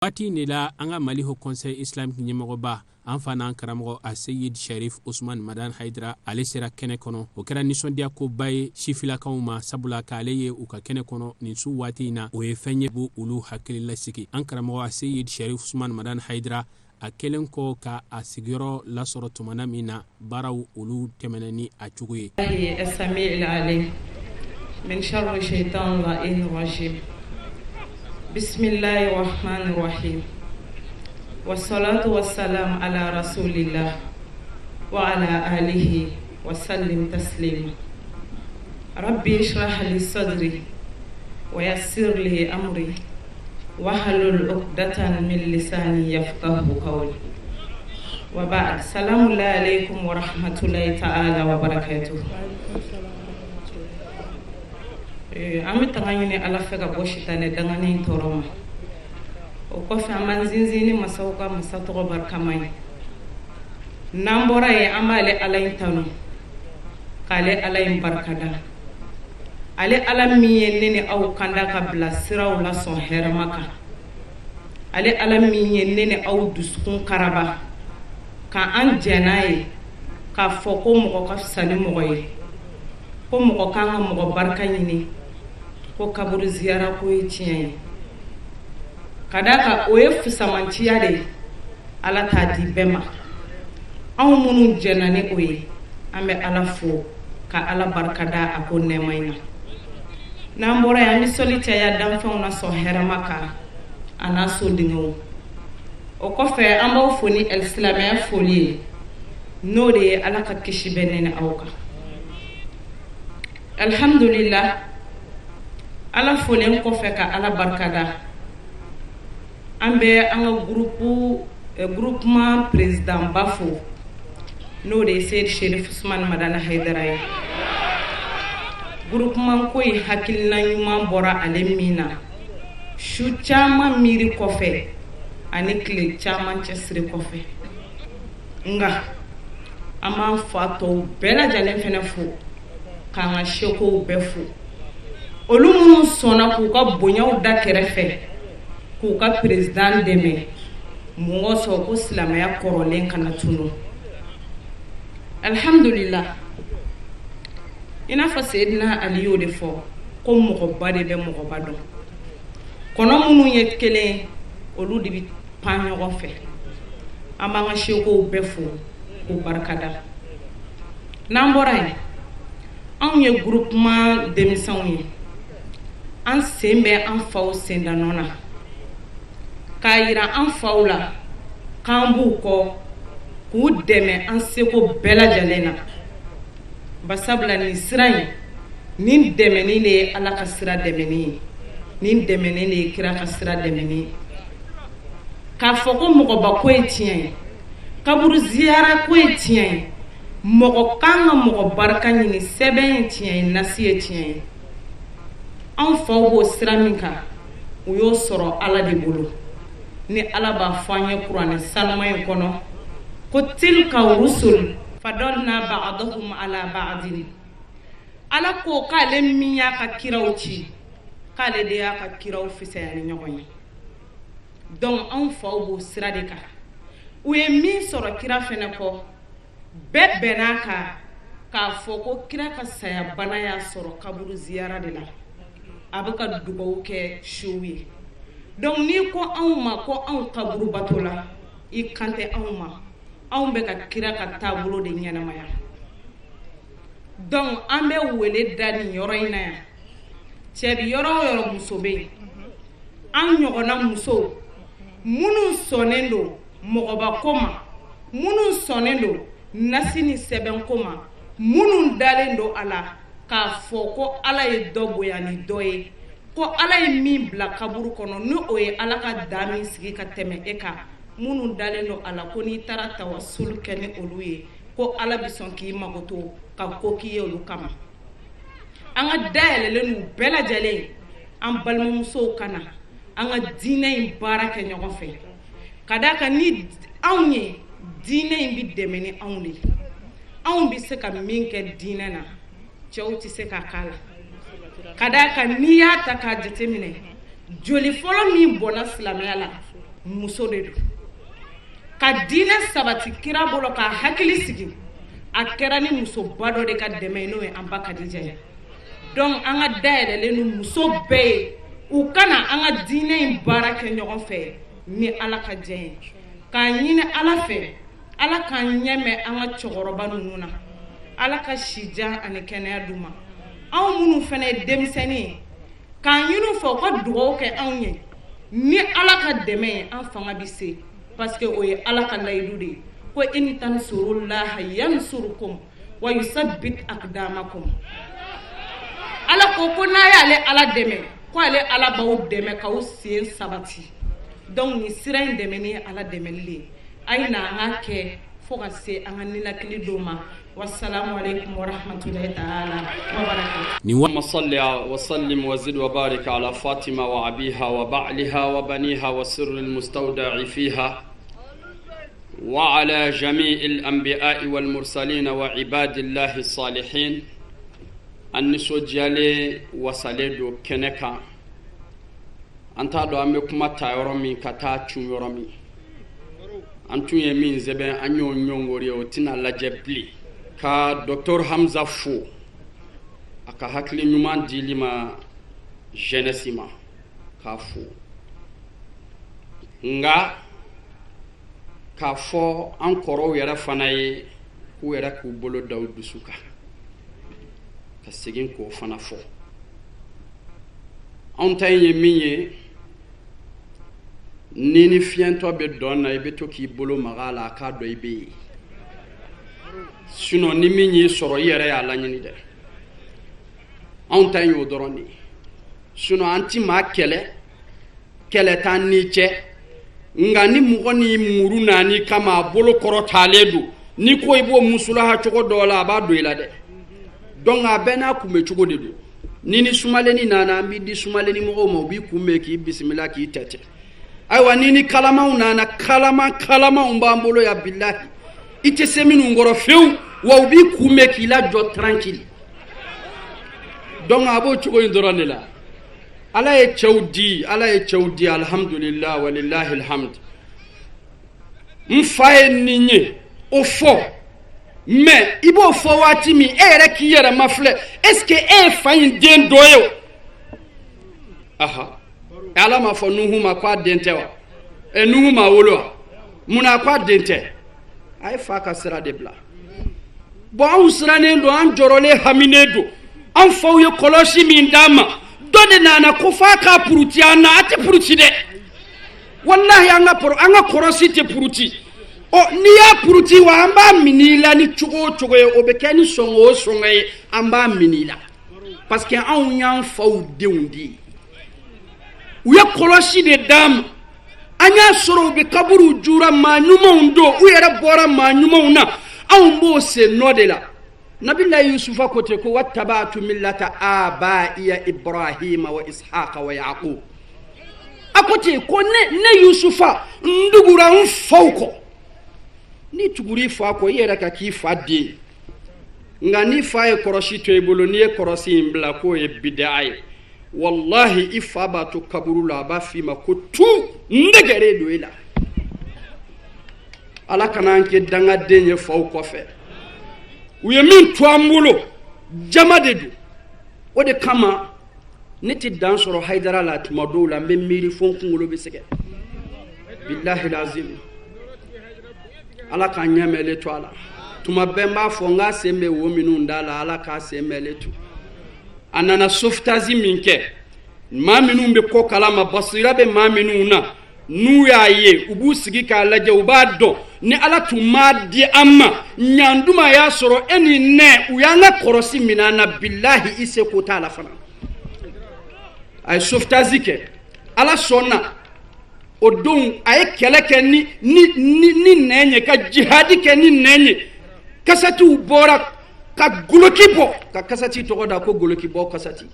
Wati nila anga Mali Haut Conseil Islamique ɲɛmɔgɔba an fana karamɔgɔ a Seyid Sharif Ousmane Madane Haidara ale sera kɛnɛ kɔnɔ o kɛra nisɔndiya koba ye sifilakaw ma sabula k'ale ye u ka kɛnɛ kɔnɔ nin su waati in na o ye fɛn ye bu olu hakili lasigi an karamɔgɔ a Seyid Sharif Ousmane Madane Haidara a kelen kɔ ka a sigiyɔrɔ lasɔrɔ tumana min na baaraw olu tɛmɛna ni a cogo ye من شر الشيطان اللعين الرجيم بسم الله الرحمن الرحيم والصلاة والسلام على رسول الله وعلى آله وسلم تسليما ربي اشرح لي صدري ويسر لي أمري واحلل عقدة من لساني يفقه قولي وبعد سلام الله عليكم ورحمة الله تعالى وبركاته. Ami tagani ala fe ka bɔ shitane dangane toroma o ko fa manzinzini masauka masatogo barkamai nambora ye amale ala intanu kale ala barkada ale ala miye nene aw kanda ka bla siraw la son hermaka ale ala miye nene aw duskun karaba ka an janaye ka foko mo ka sani mo ye ko mo ka mo barka nyini ko kaburu ziyara ko ye tiɲɛ ye kadaka o ye fusamantiya de ala t'a di bɛɛ ma anw minnu jɛna ni o ye an bɛ ala fo ka ala barikada a ko nɛɛma in na n'an bɔra yan an bɛ sɔli caya danfɛnw na sɔn hɛrɛma kan a n'a sodenw o kɔfɛ an b'aw fo ni silamɛya foli ye n'o de ye ala ka kisi bɛ ne ni aw kan alhamdulillah ala folen kɔfɛ ka ala barikada an bɛ an ka groupement président bafo n'o de ye Seyid Sharif Ousmane Madane Haidara ye groupement ko in hakilina ɲuman bɔra ale min na su caman miiri kɔfɛ ani tile caman cɛsiri kɔfɛ nga an b'an fa tɔw bɛɛ lajɛlen fɛnɛ fo k'an ka sekow bɛɛ fo olu minnu sɔnna k'u ka bonyaw da kɛrɛfɛ k'u ka président dɛmɛ mɔgɔ sɔrɔ ko silamɛya kɔrɔlen kana tunu alhamdulillah i n'a fɔ Seyidina Ali y'o de fɔ ko mɔgɔba de bɛ mɔgɔba dɔn kɔnɔ minnu ye kelen olu de bɛ pan ɲɔgɔn fɛ an b'an ka sekow bɛɛ fo k'u barikada n'an bɔra yen anw ye groupement denmisɛnw ye an sen bɛ an faw sendanɔ na k'a yira an faw la k'an b'u kɔ k'u dɛmɛ an seko bɛɛ lajɛlen na basabula nin sira in nin dɛmɛni de ye ala ka sira dɛmɛni ye nin dɛmɛni de ye kira ka sira dɛmɛni ye k'a fɔ ko mɔgɔba ko ye tiɲɛ ye kaburu ziyara ko ye tiɲɛ ye mɔgɔ kan ka mɔgɔ barika ɲini sɛbɛn ye tiɲɛ ye nasi ye tiɲɛ ye an faw b'o sira min kan u y'o sɔrɔ ala de bolo ni ala b'a fɔ an ye kuranɛ sanuma in kɔnɔ ko tilka rusul fadalna ba'dahum ala ba'din ala ko k'ale min y'a ka kiraw ci k'ale de y'a ka kiraw fisaya ni ɲɔgɔn ye donc an faw b'o sira de kan u ye min sɔrɔ kira fɛnɛ kɔ bɛɛ bɛn'a kan k'a fɔ ko kira ka saya bana y'a sɔrɔ kaburu ziyara de la a bɛ ka dugawu kɛ show ye donc ni ko anw ma ko anw kaburu bato la i kan tɛ anw ma anw bɛ ka kira ka taabolo de ɲɛnamaya donc an bɛ wele da nin yɔrɔ in na yan cɛ bi yɔrɔ o yɔrɔ muso bɛ yen an ɲɔgɔnna musow minnu sɔnnen don mɔgɔba ko ma minnu sɔnnen don nasi ni sɛbɛn ko ma minnu dalen don a la k'a fɔ ko ala ye dɔ bonya ni dɔ ye ko ala ye min bila kaburu kɔnɔ ni o ye ala ka da min sigi ka tɛmɛ e kan minnu dalen don a la ko n'i taara tawasul kɛ ni olu ye ko ala bɛ sɔn k'i mago to ka ko k'i ye olu kama an ka dayɛlɛlen n'u bɛɛ lajɛlen an balimamusow ka na an ka diinɛ in baara kɛ ɲɔgɔn fɛ ka d'a kan ni anw ye diinɛ in bɛ dɛmɛ ni anw de anw bɛ se ka min kɛ diinɛ na cɛw tɛ se ka k'a la ka d'a kan n'i y'a ta k'a jateminɛ joli fɔlɔ min bɔnna silamɛya la muso de do ka diinɛ sabati kira bolo ka hakili sigi a kɛra ni muso ba dɔ de ka dɛmɛ n'o ye an ba Kadija ye donc an ka dayɛlɛlen ni muso bɛɛ ye u kana an ka diinɛ in baara kɛ ɲɔgɔn fɛ ni Ala ka jɛn ye k'a ɲini Ala fɛ Ala k'an ɲɛmɛ an ka cɛkɔrɔba ninnu na Ala ka sijan ani kɛnɛya d'u ma anw minnu fana ye denmisɛnnin ye k'an ɲini u fɛ u ka dugawu kɛ anw ye ni Ala ka dɛmɛ ye an fanga bi se parce que o ye Ala ka layidu de ye ko in tansurullaha yansurukum wa yusabbit aqdamakum Ala ko n'a y'ale Ala dɛmɛ ko ale Ala b'aw dɛmɛ k'aw sen sabati donc ni sira in dɛmɛ ni Ala dɛmɛli le a ye na an ka kɛ fo ka se an ka ninakili dɔw ma wassalamu alaikum warahmatullahi ta'ala wa barakatuh اللهم صل وسلم وزد وبارك على فاطمة وأبيها وبعلها وبنيها والسر المستودع فيها وعلى جميع الأنبياء والمرسلين وعباد الله الصالحين النسو جالي وسالدو كنكا أنت دو أمكما تايرمي كتا تشويرمي أنتو يمين زبين أنيو نيونغوري وتنا لجبلي ka Dr Hamza Fo aka hakili nyuman dili ma jeunesse ma ka fo nga ka fo an koro yɛrɛ fana ye ku yɛrɛ k'u bolo daw dusuka ka segin k'o fana fo an ta ye min ye ni ni fiɛntɔ bɛ dɔn na i bɛ to k'i bolo maga la k'a dɔ i bɛ ye sinon ni min y'i sɔrɔ i yɛrɛ y'a laɲini dɛ anw ta y'o dɔrɔn de ye sinon an ti maa kɛlɛ t'an ni cɛ nga ni mɔgɔ ni muru naani kama a bolo kɔrɔ taalen don ni ko i b'o musulaha cogo dɔ la a b'a don i la dɛ donc a bɛɛ n'a kunbɛ cogo de don ni sumalenni nana an b'i di sumalenni mɔgɔw ma u b'i kunbɛn k'i bisimila k'i tɛtɛ ayiwa ni kalamaw nana kalamaw b'an bolo ya bilahi i tɛ se minnu kɔrɔ fewu wa u b'i kunbɛn k'i lajɔ tranquille donc a b'o cogo in dɔrɔn de la ala ye cɛw di alhamdulillah walillahi alhamd n fa ye nin ye o fɔ mais i b'o fɔ waati min e yɛrɛ k'i yɛrɛ mafilɛ est ce que e ye fa in den dɔ ye o aha ala m'a fɔ nuhu ma ko a den tɛ wa nuhu ma wolo wa munna ko a den tɛ a ye fa ka sira de bila bon anw sirannen don an jɔrɔlen haminen don an faw ye kɔlɔsi min d'an ma dɔ de nana ko f'a k'a puruti an na a tɛ puruti dɛ wallahi an ka kɔrɔsi tɛ puruti n'i y'a puruti wa an b'a minɛ i la ni cogo o cogo ye o bɛ kɛ ni sɔngɔ o sɔngɔ ye an b'a minɛ i la parce que anw y'an faw denw de ye u ye kɔlɔsi de d'an ma an y'a sɔrɔ u bɛ kaburu jura maa ɲumanw don u yɛrɛ bɔra maa ɲumanw na anw b'o sen nɔ de la nabilahi yusufa ko ten ko wattaba'tu millata abaiya ibrahima wa ishaqa wa yaqub a ko ten ko ne yusufa n dugura n faw kɔ ni tuguri fa kɔ i yɛrɛ ka k'i fa den nka ni fa ye kɔrɔsi to i bolo n'i ye kɔrɔsi in bila k'o ye bid'a ye wallahi i fa b'a to kaburu la a b'a f'i ma ko tu n degɛrɛ don i la ala kana an kɛ dangaden ye faw kɔfɛ u ye min to an bolo jama de don o de kama ne tɛ dan sɔrɔ Haidara la tuma dɔw la n bɛ miiri fo n kunkolo bɛ sɛgɛn billahi lazim ala k'an ɲɛmɛlen to a la tuma bɛɛ n b'a fɔ n k'a sen bɛ wo minnu da la ala k'a sen mɛlen to a nana sauvetage min kɛ maa minnu bɛ ko kalama basira bɛ maa minnu na n'u y'a ye u b'u sigi k'a lajɛ u b'a dɔn ni ala tun m'a di an ma ɲanduma y'a sɔrɔ e ni nɛ u y'an ka kɔrɔsi minɛ an na billahi i se ko t'a la fana a ye sauvetage kɛ ala sɔnna o don a ye kɛlɛ kɛ ni nɛn ye ka jihadi kɛ ni nɛn ye kasatiw bɔra ka goloki bɔ ka kasati tɔgɔ da ko goloki bɔ kasati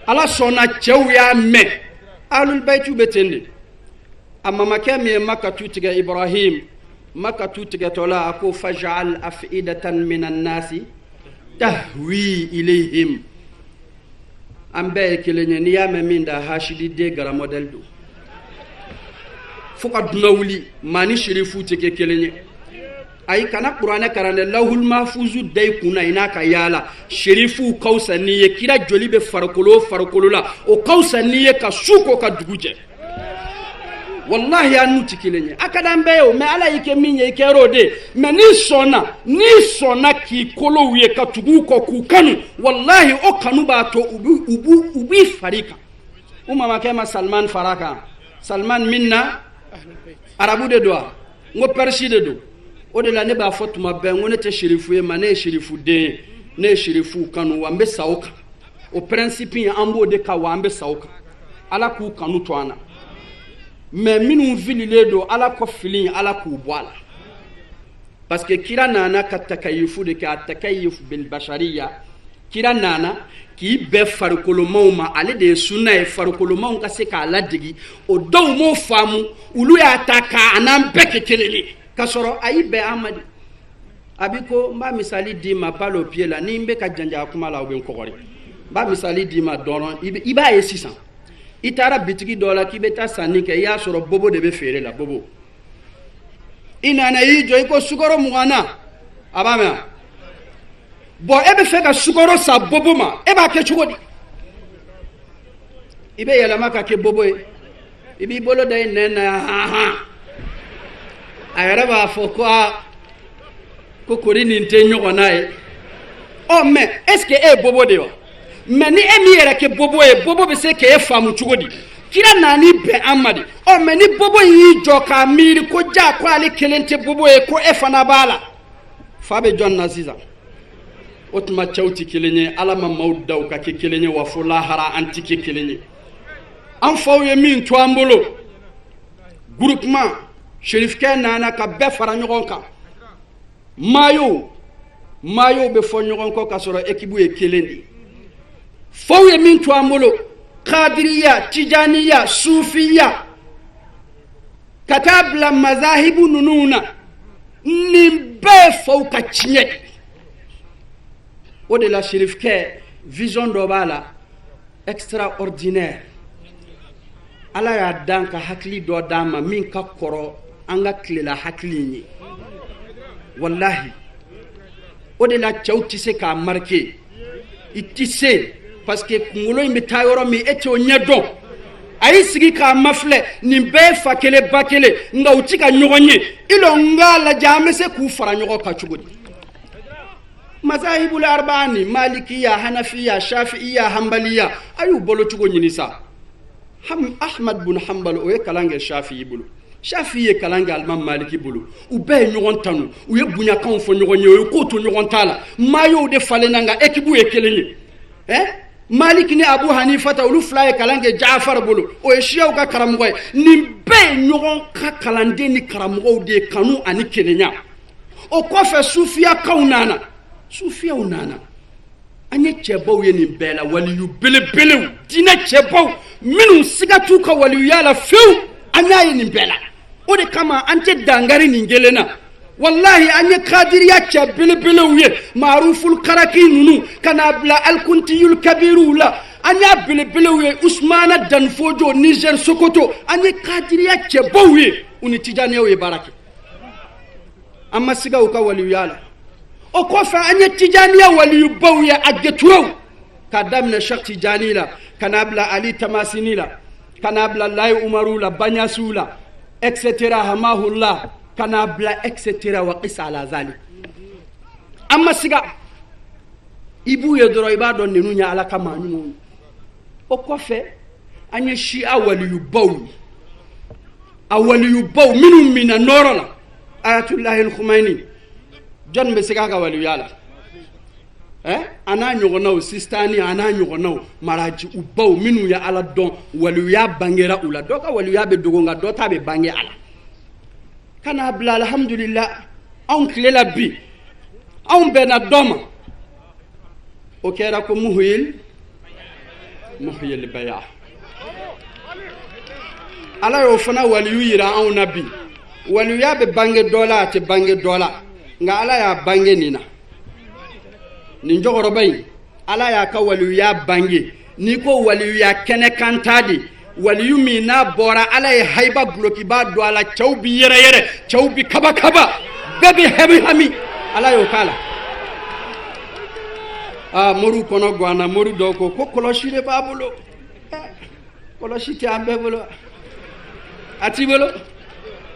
ala sɔnna cɛw y'a mɛn ahlul baitiw bɛ ten de a mamakɛ min ye makatu tigɛ ibrahim makatu tigɛtɔ la a ko faj'al af'idatan minan nasi tahwi ilayhim an bɛɛ ye kelen ye n'i y'a mɛn min da hashidi den gara modèle don foka dunawuli mani shirifu teke kelenye ay kana qur'ana karane lahul mahfuzu day kuna inaka yala shirifu kausa niye kira joli be farkolo la o kausa niye ka suko ka duguje wallahi anu tikilenye akadambe yo me ala yike minye yike rode me ni sona ki kolo wiye ka tugu ko ku kanu wallahi o kanu ba to ubi farika umama kema Salman minna arabu de doa ngo persi de do o de la ne ba fotuma ben ngone te sherifu e mané sherifu de ne sherifu kanu wambe sauka o principe ambo de ka wambe sauka ala ku kanu to ana mais minu vilile do ala ko filin ala ku boala parce que kira nana katakayifu de ka takayif bil bashariya kira nana ki be farikolomaw ma ale de sunna e farikolomaw ka se ka ladigi o daw mo famu ulu ya taka anan beke kelele kasoro ayi be amadi abiko mba misali di ma palo pied la ni mbe ka janja kuma la oben kokori mba misali di ma doron iba e 600 itara bitigi dola ki beta sanike ya soro bobo de be fere la bobo inana yi joy ko sugoro mugana abama bo ebe fe ka sugoro sa bobo ma eba ke chugodi ibe yala maka ke bobo ibi bolo dai nena ha ayara ba foko ko kori ni ntenyo konae o me est-ce que e bobo de wa mais ni emi yere ke bobo be se ke e famu chugodi kira nani be amadi o me ni bobo yi joka miri ko ja ko ali kelente bobo e ko e fana bala fabe John Naziza otuma chauti kelenye alama maudaw ka ke kelenye wa fulahara antike kelenye an fawye min to ambolo groupement Cherif Ken nana ka be fara nyogon ka mayo be fo nyogon ko ka soro ekibu e kelendi fawye min to ambolo Qadiriya Tijaniya Sufiya katabla mazahibu nununa nimbe fawka chinyet o de la Cherif Ken vision dobala extraordinaire ala ya danka hakli do dama min ka koro anga klela hakli ni wallahi o de la chauti se ka marqué itise parce que ngolo imbe tayoro mi eto nyedon ayi sigi ka mafle ni be fakele bakele nga utika nyogonye ilo ngala jamese ku fara nyogo ka chugudi mazahibul arba'ani malikiya hanafiya shafi'iya hanbaliya ayu bolo chugo nyinisa Ahmad bin Hanbal o ye kalange Shafi'i bulu Shafi'i ye kalange Imam Maliki bulu u be nyogon tanu u ye bunya kan fo nyogon ye ko to nyogon tala mayo de falenanga ekibu ye kelenye Maliki ni Abu Hanifa ta ulu fly kalange Jaafar bulu o ye shiyaw ka karamogo ni be nyogon ka kalande ni karamogo de kanu ani kelenya o ko fe Sufiya kaunana Sufiya unana anye chebo ye ni bela waliyu belebelew dina chebo minu sigatu ka waliyu yala few anya ye ni bela o de kama ante dangari ni ngelena wallahi anye Qadiriya cha belebelew ye maruful karaki nunu kana bla alkuntiyul kabiru la anya belebelew ye Usmana Danfojo Niger Sokoto anye Qadiriya chebo ye uni Tijaniya ye baraki amma siga uka waliyu yala o kofa anye Tijaniya waliyu bawya ageturo kadamna Sheikh Tijani la kanabla Ali Tamasini la kanabla Lai Umaru la Banyasu la etc hamahullah kanabla etc wa qisa ala zalik amma siga ibu yedro ibado nenu nya ala kama nyu o kofe anye Shia waliyu baw minum mina norola Ayatullah al-Khumaini John Besega waliyu yala ana nyogona sistani ana nyogona maraji ubaw minu ya ala don waliyu ya bangera ula doka waliyu ya be dogonga dota be bange ala kana bla alhamdulillah on klela bi on bena doma o kera ko muhyil baya ala yo fana waliyu yira on nabi waliyu ya be bange dola te bange dola nga ala ya bange nina ni njogoro bay ala ya ka waliyu ya bange ni ko waliyu ya kene kantadi waliyu min n'a bɔra ala ye haiba gulokiba don a la cɛw bi yɛrɛyɛrɛ cɛw bi kabakaba bɛɛ bi hami ala y'o k'a la moriw kɔnɔ ganna mori dɔw ko kɔlɔsi de b'a bolo kɔlɔsi tɛ an bɛɛ bolo a t'i bolo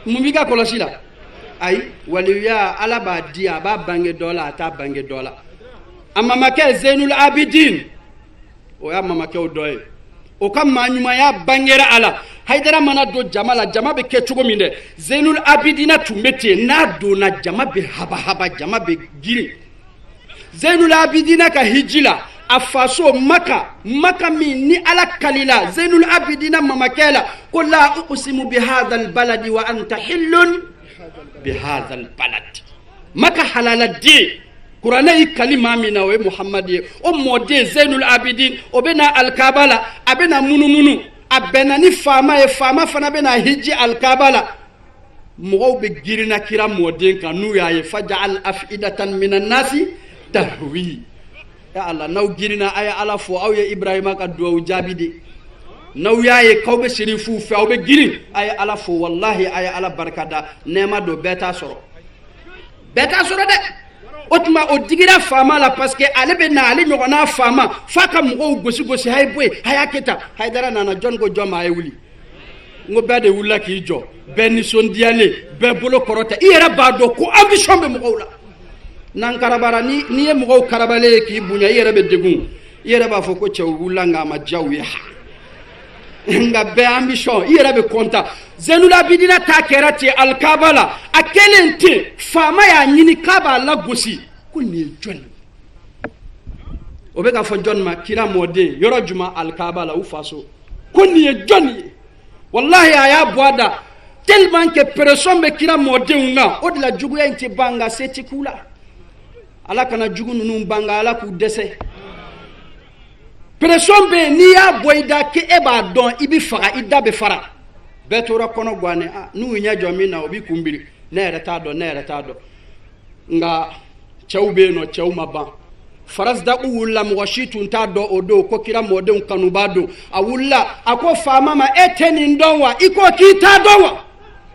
mun b'i ka kɔlɔsi la ayi waliyuya ala b'a di a b'a bange dɔ la a t'a bange dɔ la a mamakɛ Zainul Abidin o y'a mamakɛw dɔ ye o ka maaɲumanya bangera a la Haidara mana don jama la jama bɛ kɛ cogo min dɛ Zainul Abidina tun bɛ ten n'a donna jama bɛ haba jama bɛ girin Zainul Abidina ka hiji la a faso Maka min ni ala kalila Zainul Abidina mamakɛ la ko la uqsimu bi hadha albaladi wa anta hillun bi hadha albalad Maka halala di Kurana yi kalima min na o ye Muhammad ye o mɔden Zainul Abidin o bɛ na alkaaba la a bɛ na munumunu a bɛnna ni faama ye faama fana bɛ na hiji alkaaba la mɔgɔw bɛ girinna kira mɔden kan n'u y'a ye faja'al afidatan minan nasi tahwi ya Allah n'aw girinna a ye ala fo aw ye Ibrahima ka duwawu jaabi de n'aw y'a ye k'aw bɛ serifuw fɛ aw bɛ girin a ye ala fo wallahi a ye ala barika da nɛɛma don bɛɛ t'a sɔrɔ dɛ o tuma o digira faama la parce que ale bɛ na ale ɲɔgɔnna faama f'a ka mɔgɔw gosi ha ye bɔ yen ha y'a kɛ tan Haidara nana jɔn ko jɔn ma a ye wuli n ko bɛɛ de wulila k'i jɔ bɛɛ nisɔndiyalen bɛɛ bolo kɔrɔta i yɛrɛ b'a dɔn ko ambition bɛ mɔgɔw la n'an karabara ni ye mɔgɔw karabalen ye k'i bonya i yɛrɛ bɛ degun i yɛrɛ b'a fɔ ko cɛw wulila nka a ma diya u ye nka bɛɛ ambition i yɛrɛ bɛ content Zainul Abidina ta kɛra ten alkaaba la a kɛlen ten faama y'a ɲini k'a b'a lagosi ko nin ye jɔn o bɛ ka fɔ jɔn ma kira mɔden yɔrɔ juma alkaaba la u faso ko nin ye jɔn ye wallahi a y'a bɔ a da tellement que pression bɛ kira mɔdenw kan o de la juguya in tɛ ban nka se tɛ k'u la ala kana jugu ninnu ban nka ala k'u dɛsɛ pression bɛ yen n'i y'a bɔ i da k'e b'a dɔn i bɛ faga i da bɛ fara bɛɛ tora kɔnɔ ganne n'u ɲɛ jɔ min na o b'i kunbiri ne yɛrɛ t'a dɔn nka cɛw bɛ yen nɔ cɛw ma ban farasidaku wulila mɔgɔ si tun t'a dɔn o don ko kira mɔdenw kanuba don a wulila a ko faama ma e tɛ nin dɔn wa i ko k'i t'a dɔn wa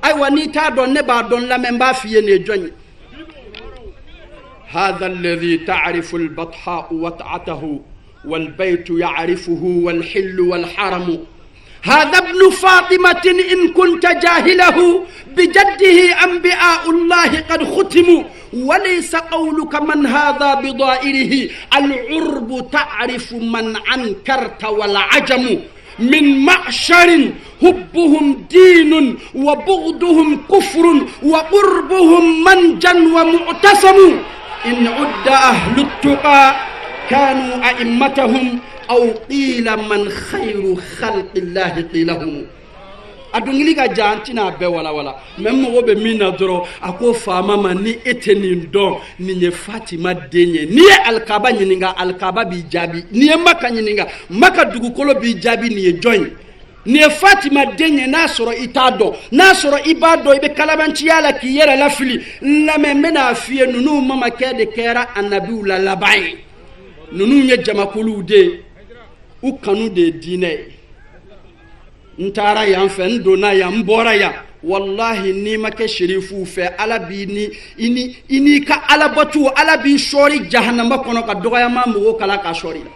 ayiwa n'i t'a dɔn ne b'a dɔn lamɛn n b'a f'i ye nin ye jɔn ye هذا الذي تعرف البطحاء وطعته والبيت يعرفه والحل والحرم هذا ابن فاطمة إن كنت جاهله بجده أنبياء الله قد ختموا وليس قولك من هذا بضائره العرب تعرف من أنكرت والعجم من معشر حبهم دين وبغضهم كفر وقربهم منجا ومعتصم إن عد أهل التقى كانوا أئمتهم أو قيل من خير خلق الله قيلهم adungili ka jantina bɛɛ wala mɛ mɔgɔ bɛ min na dɔrɔn a ko faama ma ni e tɛ nin dɔn nin ye Fatima den ye n'i ye alkaaba ɲininka alkaaba b'i jaabi n'i ye Maka ɲininka Maka dugukolo b'i jaabi nin ye jɔn ye nin ye Fatima den ye n'a sɔrɔ i t'a dɔn n'a sɔrɔ i b'a dɔn i bɛ kalabanciya la k'i yɛrɛ lafili lamɛn n bɛna f'i ye ninnu mamakɛ de kɛra annabiw la laban ye ninnu ye jamakuluw de ye u kanu de ye diinɛ ye n taara yan fɛ n donna yan n bɔra yan wallahi n'i ma kɛ sherifuw fɛ ala b'i i n'i ka alabato ala b'i sɔɔri jahanama kɔnɔ ka dɔgɔyama mɔgɔw kala ka sɔɔri la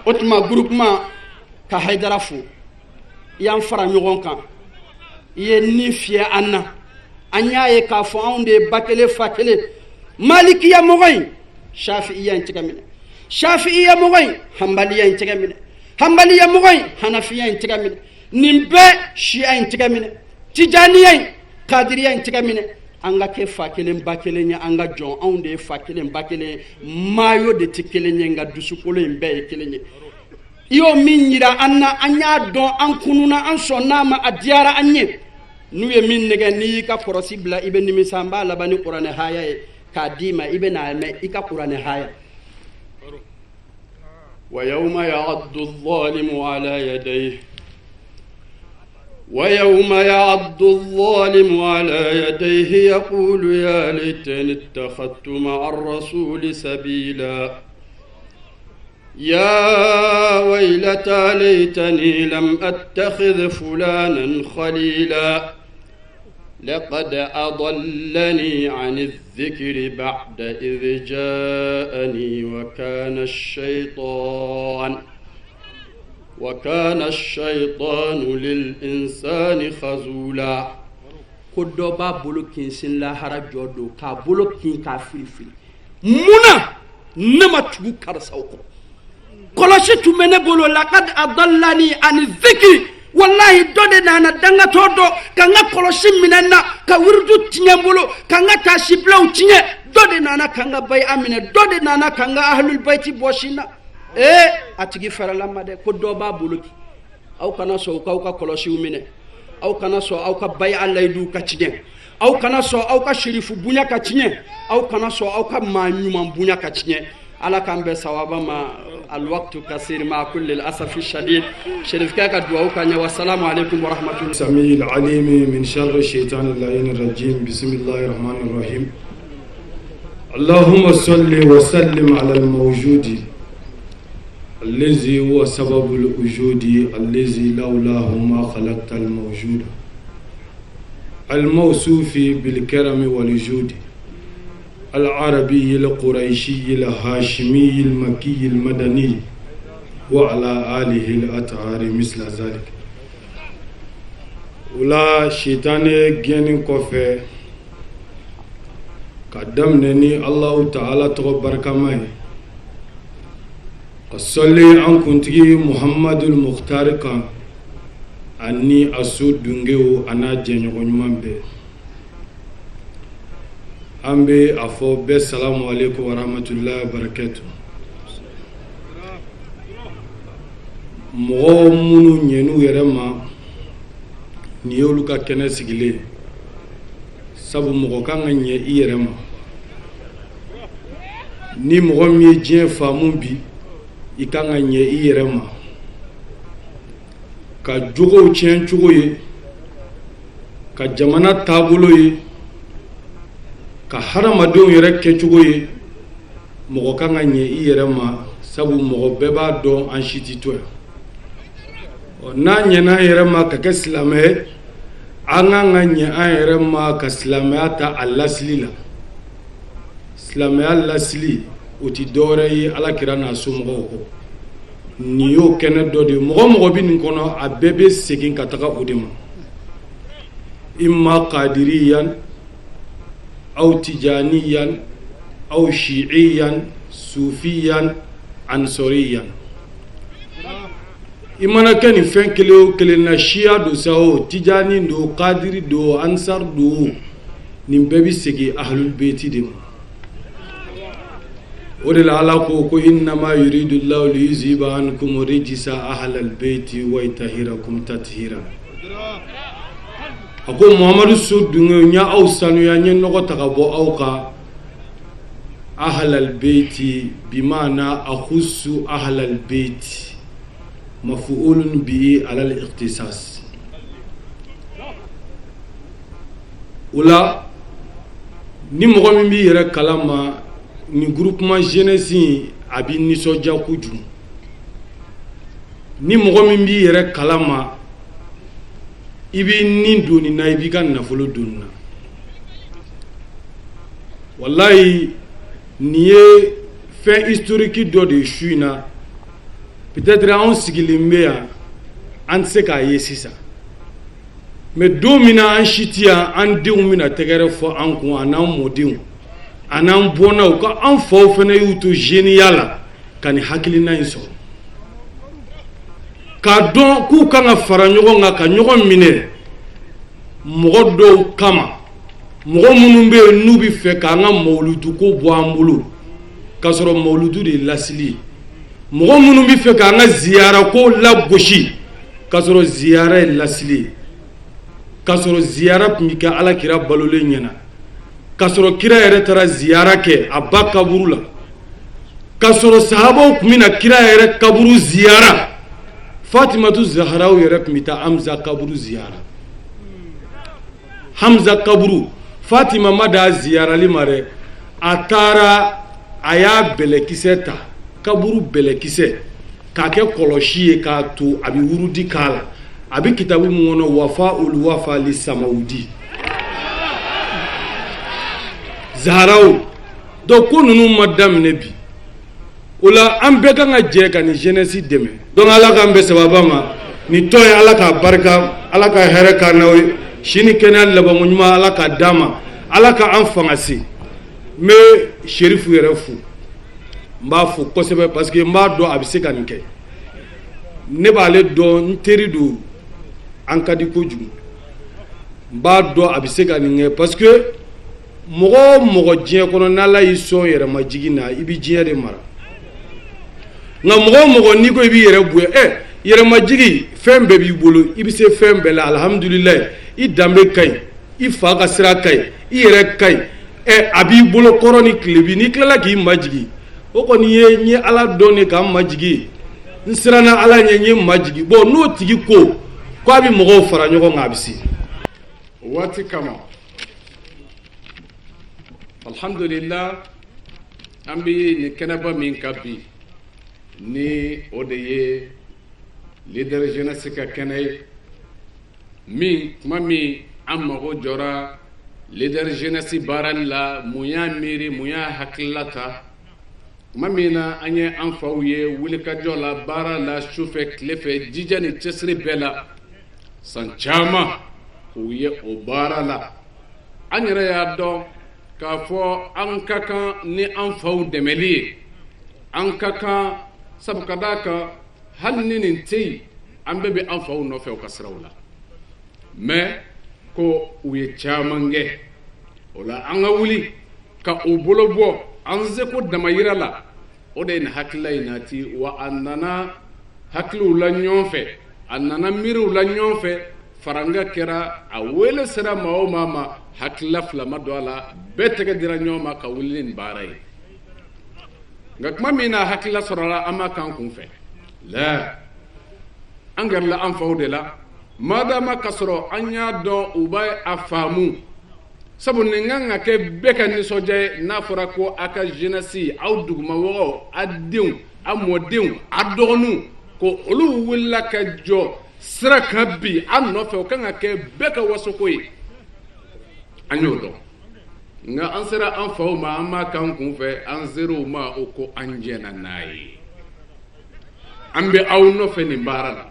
o tuma groupement ka Haidara fo i y'an fara ɲɔgɔn kan i ye nin fiyɛ an na an y'a ye k'a fɔ anw de ye ba kelen fa kelen malikiya mɔgɔ in shafi'iya in tɛgɛ minɛ shafi'iya mɔgɔ in hanbaliya in tɛgɛ minɛ hanbaliya mɔgɔ in hanafiya in tɛgɛ minɛ nin bɛɛ shi'a in tɛgɛ minɛ tijaniya in kadiriya in tɛgɛ minɛ an ka kɛ fa kelen ba kelen ye an ka jɔn anw de ye fa kelen ba kelen ye maayo de tɛ kelen ye nka dusukolo in bɛɛ ye kelen ye i y'o min yira an na an y'a dɔn an kununa an sɔnn'a ma a diyara an ye n'u ye min nɛgɛ n'i y'i ka kɔrɔsi bila i bɛ nimisa n b'a laban ni kuranɛ haya ye k'a d'i ma i bɛ n'a mɛn i ka kuranɛ haya ويوم يعض الظالم على يديه ويوم يعض الظالم على يديه يقول يا ليتني اتخذت مع الرسول سبيلا يا ويلتى ليتني لم أتخذ فلانا خليلا لقد أضلني عن الذكر بعد إذ جاءني وكان الشيطان للإنسان خذولا كدوبا بولوكين سن لا هرجودو كا بولوكين كا فيلفيل منا نما تشو كارساوكو كولاشي تومنه بولو لقد أضلني عن الذكر والله دودي نانا دنگا تودو كanga koloshi minana ka wirdu tinyambolo kanga tashiblau tinye dode nana kanga bay amine dode nana kanga ahlul bayti boshina atigi faralama de ko doba buluki aw kana so ka koloshi umine aw kana so aw ka bay allaydu ka tinye aw kana so aw ka shirifu bunya ka tinye aw kana so aw ka manyuma bunya ka tinye ala kambe sawaba ma الوقت كثير مع كل الأسف الشديد شريف كاكا دعوك والسلام عليكم ورحمة الله سميع العليم من شر الشيطان اللعين الرجيم بسم الله الرحمن الرحيم اللهم صل وسلم على الموجود الذي هو سبب الوجود الذي لولاه ما خلقت الموجود الموصوف بالكرم والجود العربي القريشي الهاشمي المكي المدني وعلى آله الأطهار مثل ذلك ولا شيطان جن كفر قدمني الله تعالى تبارك معي قصلي عن كنتي محمد المختار كان أني أسود دنجو أنا جنون مامبي ambe afo be salamu alaikum wa rahmatullahi wa barakatuh mo munu nyenu yerema ni yolu ka kene sigile sabu mo kan nye yerema ni mo mi je famu bi ikanga nye yerema ka jogo chen chugo ye ka jamana tabulo ye ka haramadon yɛrɛ kɛcogo ye mɔgɔ kan ka ɲɛ i yɛrɛ ma sabu mɔgɔ bɛɛ b'a dɔn an si tɛ to yan n'a ɲɛna an yɛrɛ ma ka kɛ silamɛ ye an kan ka ɲɛ an yɛrɛ ma ka silamɛya ta a lasili la silamɛya lasili o tɛ dɔwɛrɛ ye alakira n'a somɔgɔw kɔ nin y'o kɛnɛ dɔ de ye mɔgɔ mɔgɔ bɛ nin kɔnɔ a bɛɛ bɛ segin ka taga o de ma imma qadiriyan أو تجانيا أو شيعيا صوفيا عنصريا إما كان فين كلنا شيعة دو ساو تجاني دو قادر دو أنصار دو نمبي سكي أهل البيت دم ودل علاقو إنما يريد الله ليذهب عنكم رجس أهل البيت ويطهركم تطهيرا ako muhammadu sudunga nya aw sanu ya nyen no ta bo aw ka ahlal baiti bimana akhussu ahlal baiti maf'ulun bi ala al ikhtisas ula ni mo mi bi yere kalama ni groupement jeunesse abi ni soja kuju ni mo mi bi yere kalama ibi nin doni na ibi kan nafolo donna wallahi niye fait historique do de chuina peut-être on sigilimbeya an se ka yesisa mais domina an shitia an deumina tegere fo an ko anan modin anan bona ko an fo fene yuto geniala kan hakilina inso ka don ku kan fara ɲɔgɔn kan ka ɲɔgɔn minɛ mɔgɔ dɔw kama mɔgɔ minnu bɛ yen n'u bɛ fɛ k'an ka mawuludu ko bɔ an bolo k'a sɔrɔ mawuludu de ye lasili mɔgɔ minnu bɛ fɛ k'an ka ziyara ko lagosi k'a sɔrɔ ziyara ye lasili k'a sɔrɔ ziyara tun bɛ kɛ alakira balolen ɲɛna k'a sɔrɔ kira yɛrɛ taara ziyara kɛ a ba kaburu la k'a sɔrɔ sahabaw tun bɛ na kira yɛrɛ kaburu ziyara Fatimatu Zahra yɛrɛ tun bɛ taa Hamza kaburu ziyara Hamza kaburu Fatima ma da ziyarali ma dɛ a taara a y'a bɛlɛkisɛ ta kaburu bɛlɛkisɛ k'a kɛ kɔlɔsi ye k'a to a bɛ wurudi k'a la a bɛ kitabu min kɔnɔ wafa olu wafa li samawudi zaharaw donc ko ninnu ma daminɛ bi o la an bɛɛ kan ka jɛ ka ni jeunesse dɛmɛ donc ala k'an bɛ sababa ma ni tɔn ye ala k'a barika ala ka hɛrɛ k'an n'aw ye sini kɛnɛya labanko ɲuman ala k'a d'an ma ala ka an fanga se n bɛ sherifu yɛrɛ fo n b'a fo kosɛbɛ parce que n b'a dɔn a bɛ se ka nin kɛ ne b'ale dɔn n teri don an ka di kojugu n b'a dɔn a bɛ se ka nin kɛ parce que mɔgɔ o mɔgɔ diɲɛ kɔnɔ n'ala y'i sɔn yɛrɛmajigi na i bɛ diɲɛ de mara nka mɔgɔ o mɔgɔ n'i ko i b'i yɛrɛ bonya yɛrɛmajigi fɛn bɛɛ b'i bolo i bɛ se fɛn bɛɛ la alihamudulilayi i danbe ka ɲi i fa ka sira ka ɲi i yɛrɛ ka ɲi a b'i bolo kɔrɔ ni tilebi n'i tilala k'i majigi o kɔni ye n ye ala dɔn de k'an majigi n siranna ala ɲɛ n ye majigi bon n'o tigi ko a bɛ mɔgɔw fara ɲɔgɔn kan a bɛ se o waati kama alhamdulillah an bɛ nin kɛnɛba min ka bi ni o de ye leader jeunesse ka kɛnɛ ye min kuma min an mago jɔra leader jeunesse baarali la mun y'a miiri mun y'a hakilila ta kuma min na an ye an faw ye wulikajɔ la baara la sufɛ tile fɛ jija ni cɛsiri bɛɛ la san caman u ye o baara la an yɛrɛ y'a dɔn k'a fɔ an ka kan ni an faw dɛmɛli ye an ka kan sabu ka d'a kan hali ni nin tɛ yen an bɛɛ bɛ an faw nɔfɛ u ka siraw la mais ko u ye caman kɛ o la an ka wuli ka o bolo bɔ an seko damayira la o de ye nin hakilila in nati wa a nana hakiliw la ɲɔgɔn fɛ a nana miiriw la ɲɔgɔn fɛ faranga kɛra a wele sera maa o maa ma hakilila fila ma don a la bɛɛ tɛgɛ dira ɲɔgɔn ma ka wuli nin baara ye nka kuma min na hakilila sɔrɔla an ma k'an kun fɛ la an gɛrɛla an faw de la madama ka sɔrɔ an y'a dɔn u b'a a faamu sabu nin kan ka kɛ bɛɛ ka nisɔndiya ye n'a fɔra ko a ka jeunesse aw dugumamɔgɔw a denw a mɔdenw a dɔgɔninw ko olu wulila ka jɔ sira kan bi an nɔfɛ o kan ka kɛ bɛɛ ka wasoko ye an y'o dɔn nka an sera an faw ma an m'a k'an kun fɛ an ser'o ma o ko an jɛna n'a ye an bɛ aw nɔfɛ nin baara la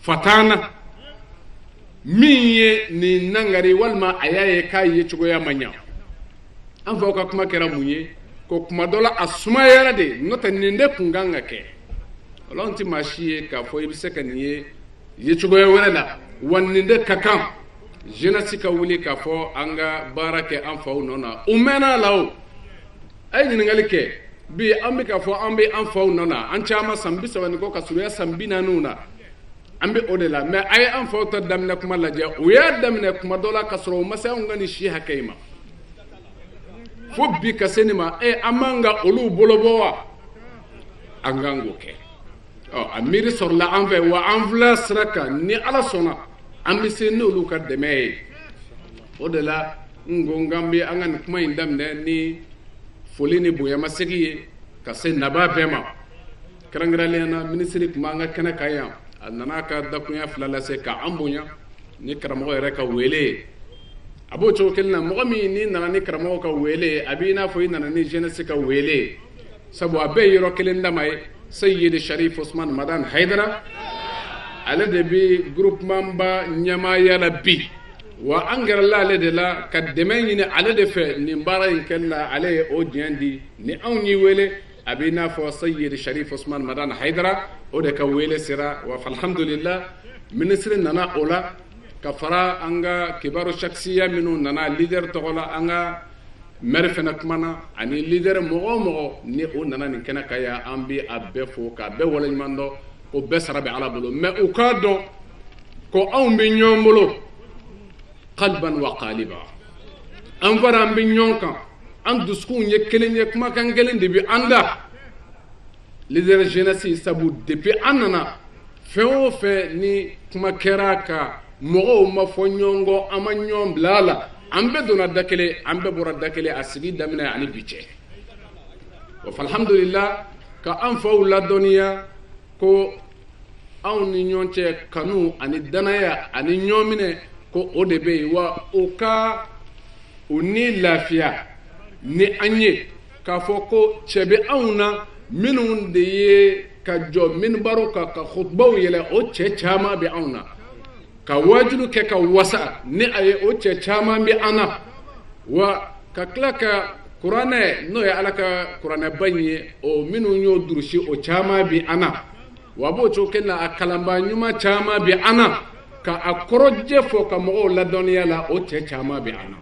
fatana min ye nin nangari walima a y'a ye k'a ye cogoya ma ɲa an faw ka kuma kɛra mun ye ko kuma dɔ la a sumayara de n'o tɛ nin de kun kan ka kɛ o la an tɛ maa si ye k'a fɔ i bɛ se ka nin ye cogoya wɛrɛ la wa nin de ka kan jeunesse ka wuli k'a fɔ an ka baara kɛ an faw nɔ na o mɛnna a la o a ye ɲininkali kɛ bi an bɛ k'a fɔ an bɛ an faw nɔ na an caman san 30 kɔ ka surunya san 40 na an bɛ o de la mais a ye an faw ta daminɛ kuma lajɛ o y'a daminɛ kuma dɔ la ka sɔrɔ o ma se anw ka nin si hakɛ in ma fo bi ka se nin ma an man ka olu bolo bɔ wa an kan k'o kɛ a miiri sɔrɔla an fɛ wa an filɛ sira kan ni ala sɔnna an bɛ se n'olu ka dɛmɛ ye o de la n ko k'an bɛ an ka nin kuma in daminɛ ni foli ni bonyamasegin ye ka se naba bɛɛ ma kɛrɛnkɛrɛnnenya na minisiri tun b'an ka kɛnɛ kan yan a nana ka dakunya fila lase ka an bonya ni karamɔgɔ yɛrɛ ka wele ye a b'o cogo kelen na mɔgɔ min ni nana ni karamɔgɔ ka wele ye a b'i n'a fɔ i nana ni jeunesse ka wele ye sabu a bɛɛ ye yɔrɔ kelen dama ye Sayyid Sharif Usman Madan Haidara ale de bɛ groupement ba ɲɛmaaya la bi wa an gɛrɛla ale de la ka dɛmɛ ɲini ale de fɛ nin baara in kɛli la ale ye o diɲɛ di ni anw y'i wele a b'i n'a fɔ Sayyid Sharif Usman Madan Haidara o de ka wele sera wa alhamdulillah ministre nana o la ka fara an ka kibaru shaksiya minnu nana leader tɔgɔ la an ka maire fana kumana ani leader mɔgɔ o mɔgɔ ni o nana nin kɛnɛ kan yan an bɛ a bɛɛ fo k'a bɛɛ waleɲuman dɔn o bɛɛ sara bɛ ala bolo mais u k'a dɔn ko anw bɛ ɲɔgɔn bolo qalban wa qaliba an fara an bɛ ɲɔgɔn kan an dusukun ye kelen ye kumakan kelen de bɛ an da leader jeunesse sabu depuis an nana fɛn o fɛn ni kuma kɛra ka mɔgɔw ma fɔ ɲɔgɔn kɔ an ma ɲɔgɔn bila a la an bɛɛ donna da kelen an bɛɛ bɔra da kelen a sigi daminɛ ani bi cɛ wa falhamdulillah ka an faw ladɔnniya ko anw ni ɲɔgɔn cɛ kanu ani danaya ani ɲɔminɛ ko o de bɛ yen wa o ka o ni lafiya ni an ye k'a fɔ ko cɛ bɛ anw na minnu de ye ka jɔ minbaro kan ka khutbaw yɛlɛ o cɛ caman bɛ anw na ka wajilu kɛ ka wasa ni a ye o cɛ caman bɛ an na wa ka tila ka kuranɛ n'o ye ala ka kuranɛba in ye o minnu y'o durusi o caman bɛ an na wa b'o cogo kelen na a kalanba ɲuman caman bɛ an na ka a kɔrɔjɛ fɔ ka mɔgɔw ladɔnniya la o cɛ caman bɛ an na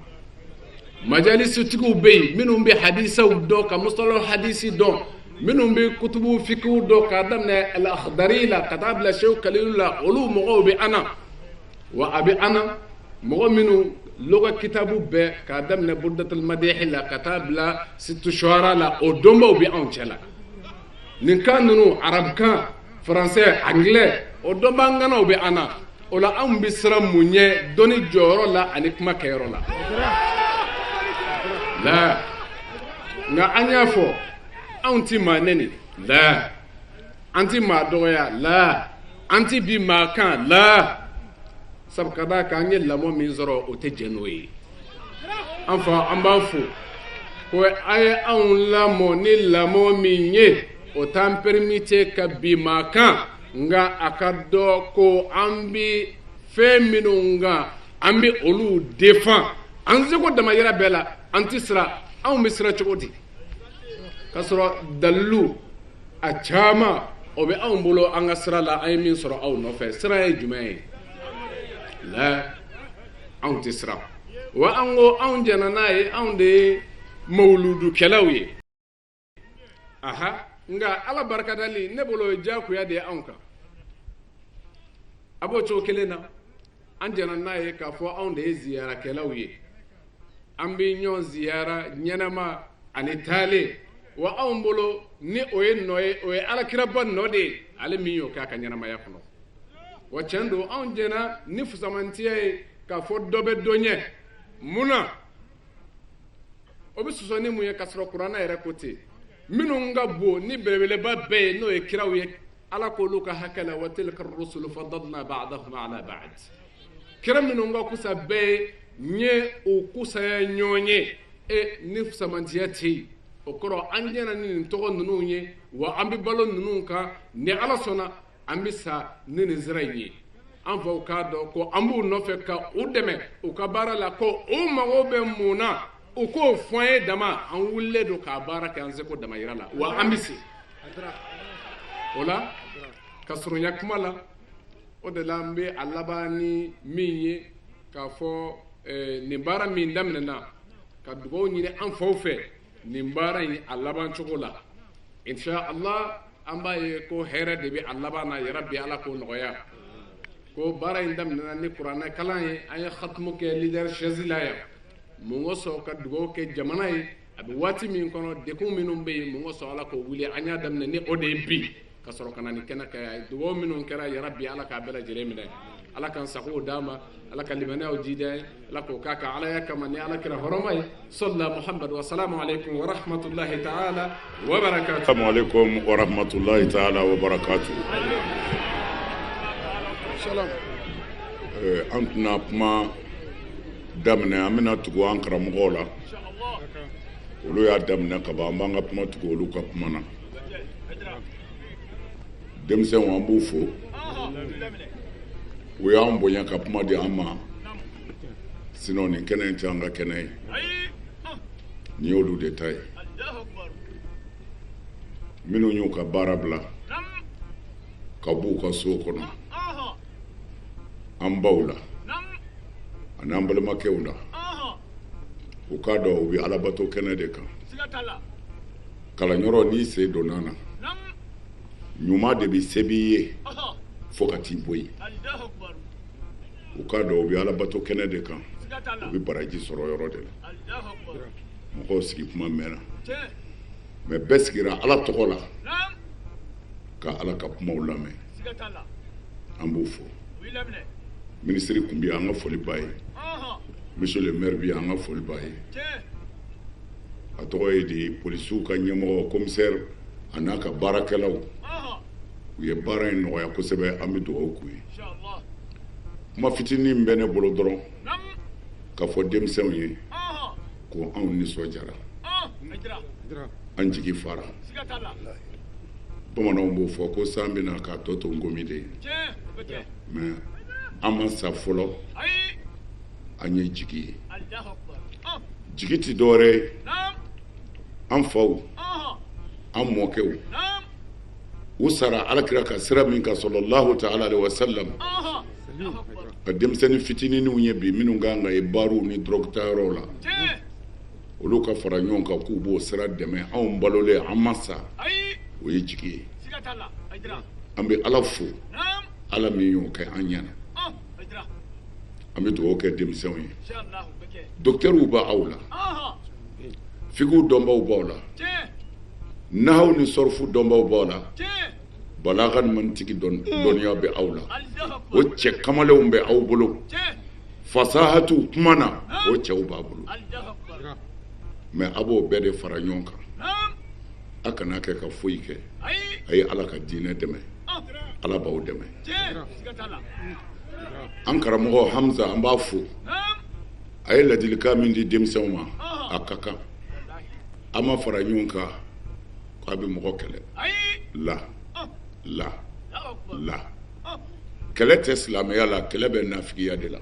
majalisutigiw bɛ yen minnu bɛ hadisaw dɔn ka mustalah hadisi dɔn minnu bɛ kutubu fikiw dɔn k'a daminɛ al-akhdari la ka taa bila sheikh kalilu la olu mɔgɔw bɛ an na wa a bɛ an na mɔgɔ minnu lɔgɔ kitabu bɛɛ k'a daminɛ burdatul madihi la ka taa bila situ shuara la o dɔnbaw bɛ anw cɛ la nin kan ninnu arabukan faransɛ anglais o dɔnbanganaw bɛ an na o la anw bɛ siran mun ɲɛ dɔnni jɔyɔrɔ la ani kuma kɛyɔrɔ la la nka an y'a fɔ anw ti maa nɛni la an ti maa dɔgɔya la an ti bi maa kan la sabu ka d'a kan an ye lamɔ min sɔrɔ o tɛ jɛ n'o ye an fa an b'a fo ko a ye anw lamɔ ni lamɔ min ye o t'an permite ka bi maa kan nka a ka dɔ ko an bi fɛn minnu kan an bi olu défend an seko damayira bɛɛ la an ti sira anw bɛ sira cogo di ka sɔrɔ dalilu a caman o bɛ anw bolo an ka sira la an ye min sɔrɔ aw nɔfɛ sira ye jumɛn ye la anw tɛ sira wa an ko anw jɛna n'a ye anw de ye mawuludukɛlaw ye aha nka ala barikadali ne bolo diyagoya de ye anw kan a b'o cogo kelen na an jɛna n'a ye k'a fɔ anw de ye ziyarakɛlaw ye an bɛ ɲɔgɔn ziyara ɲɛnama ani taale wa anw bolo ni o ye nɔ ye o ye alakiraba nɔ de ye ale min y'o k'a ka ɲɛnamaya kɔnɔ wa tiɲɛ don anw jɛna ni fusamantiya ye k'a fɔ dɔ bɛ dɔ ɲɛ mun na o bɛ sɔsɔ ni mun ye k'a sɔrɔ kuranɛ yɛrɛ ko ten minnu ka bon ni belebeleba bɛɛ ye n'o ye kiraw ye ala k'olu ka hakɛ la wa tilka rusulu faddalna ba'dahum ala ba'd kira minnu ka kusa bɛɛ ye o kusaya ɲɔgɔn ye ni fusamantiya tɛ yen o kɔrɔ an jɛna ni nin tɔgɔ ninnu ye wa an bɛ balo ninnu kan ni ala sɔnna an bɛ sa ni nin sira in ye an faw k'a dɔn ko an b'u nɔfɛ ka u dɛmɛ u ka baara la ko u mago bɛ mun na u k'o fɔ an ye dama an wulilen don k'a baara kɛ an seko damayira la wa an bɛ se o la ka surunya kuma la o de la an bɛ a laban ni min ye k'a fɔ nin baara min daminɛna ka dugawu ɲini an faw fɛ nin baara in a laban cogo la insha Allah an b'a ye ko hɛrɛ de bɛ a laban na yarabi ala k'o nɔgɔya ko baara in daminɛna ni kuranɛ kalan ye an ye khatumu kɛ leader chaise la yan mun ko sɔn ka dugawu kɛ jamana ye a bɛ waati min kɔnɔ dekun minnu bɛ yen mun ko sɔn ala k'o wuli an y'a daminɛ ni o de ye bi ka sɔrɔ ka na ni kɛnɛ kɛ dugawu minnu kɛra yarabi ala k'a bɛɛ lajɛlen minɛ ala kan sago d'a ma ala ka limanaw jida ye ala k'o k'a ka ala ya kama ni ala kira hɔrɔma ye sallallahu muhammad wa salamu alaikum wa rahmatullahi ta'ala wa barakatuh assalamu alaikum wa rahmatullahi ta'ala wa barakatuh salam an tɛna kuma daminɛ an bɛna tugu an karamɔgɔw la olu y'a daminɛ ka ban an b'an ka kuma tugu olu ka kuma na denmisɛnw an b'u fo u y'an bonya ka kuma di an ma sinon nin kɛnɛ in tɛ an ka kɛnɛ ye nin y'olu de ta ye minnu y'u ka baara bila ka b'u ka so kɔnɔ an baw la ani an balimakɛw la u k'a dɔn u bɛ alabato kɛnɛ de kan kalanyɔrɔ n'i sen donna na ɲuman de bɛ se b'i ye fo ka t'i bɔ yen u k'a dɔn u bɛ alabato kɛnɛ de kan u bɛ baraji sɔrɔ yɔrɔ de la mɔgɔw sigi kuma mɛnna mɛ bɛɛ sigira ala tɔgɔ la ka ala ka kumaw lamɛn an b'u fo minisiri kun bɛ an ka foli b'a ye monsieur le maire bi an ka foli b'a ye a tɔgɔ ye de polisiw ka ɲɛmɔgɔ commissaire a n'a ka baarakɛlaw u ye baara in nɔgɔya kosɛbɛ an bɛ dugawu k'u ye kuma fitinin min bɛ ne bolo dɔrɔn ka fɔ denmisɛnw ye ko anw nisɔndiyara an jigi fara bamananw b'o fɔ ko san bɛna k'a tɔ to nkomi de ye mais an ma sa fɔlɔ an ye jigi ye jigi tɛ dɔwɛrɛ ye an faw an mɔkɛw u sara alakira ka sira min kan sallallahu ta'ala alaihi wasallam ka denmisɛnnin fitininw ye bi minnu kan ka ye baaraw ni dɔrɔgutayɔrɔw la olu ka fara ɲɔgɔn kan k'u b'o sira dɛmɛ anw balolen an ma sa o ye jigi ye an bɛ ala fo ala min y'o kɛ an ɲɛna an bɛ dugawu kɛ denmisɛnw ye docteurw b'aw la fikiw dɔnbaw b'aw la nahaw ni sɔrɔfu dɔnbaw b'aw la balaga ni mantigi dɔnniya bɛ aw la o cɛ kamalenw bɛ aw bolo fasahatu kuma na o cɛw b'a bolo mais a b'o bɛɛ de fara ɲɔgɔn kan a kana kɛ ka foyi kɛ a ye ala ka diinɛ dɛmɛ ala b'aw dɛmɛ an karamɔgɔ Hamza an b'a fo a ye ladilikan min di denmisɛnw ma a ka kan a ma fara ɲɔgɔn kan k'a bɛ mɔgɔ kɛlɛ la kɛlɛ tɛ silamɛya la kɛlɛ bɛ nafigiya de la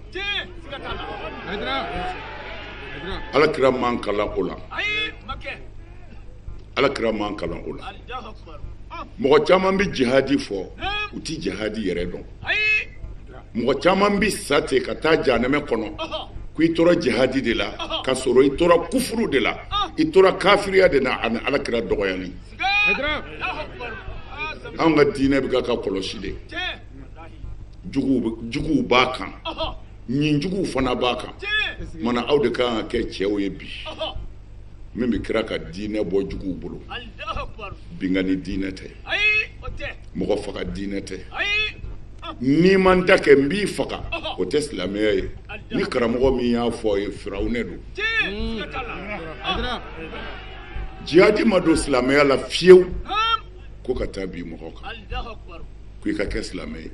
alakira man kalan o la alakira man kalan o la mɔgɔ caman bɛ jihadi fɔ u tɛ jihadi yɛrɛ dɔn mɔgɔ caman bɛ sa ten ka taa jahanɛmɛ kɔnɔ ko i tora jihadi de la ka sɔrɔ i tora kufuru de la i tora kafiriya de la ani alakira dɔgɔyali anw ka diinɛ bɛ ka kɔlɔsi de juguw b'a kan ɲinjuguw fana b'a kan mana aw de kan ka kɛ cɛw ye bi min bɛ kira ka diinɛ bɔ juguw bolo bingani diinɛ tɛ mɔgɔ faga diinɛ tɛ n'i man da kɛ n b'i faga o tɛ silamɛya ye ni karamɔgɔ min y'a fɔ ye firawunɛ don jihadi ma don silamɛya la fiyewu ko ka taa bi mɔgɔ kan ko i ka kɛ silamɛ ye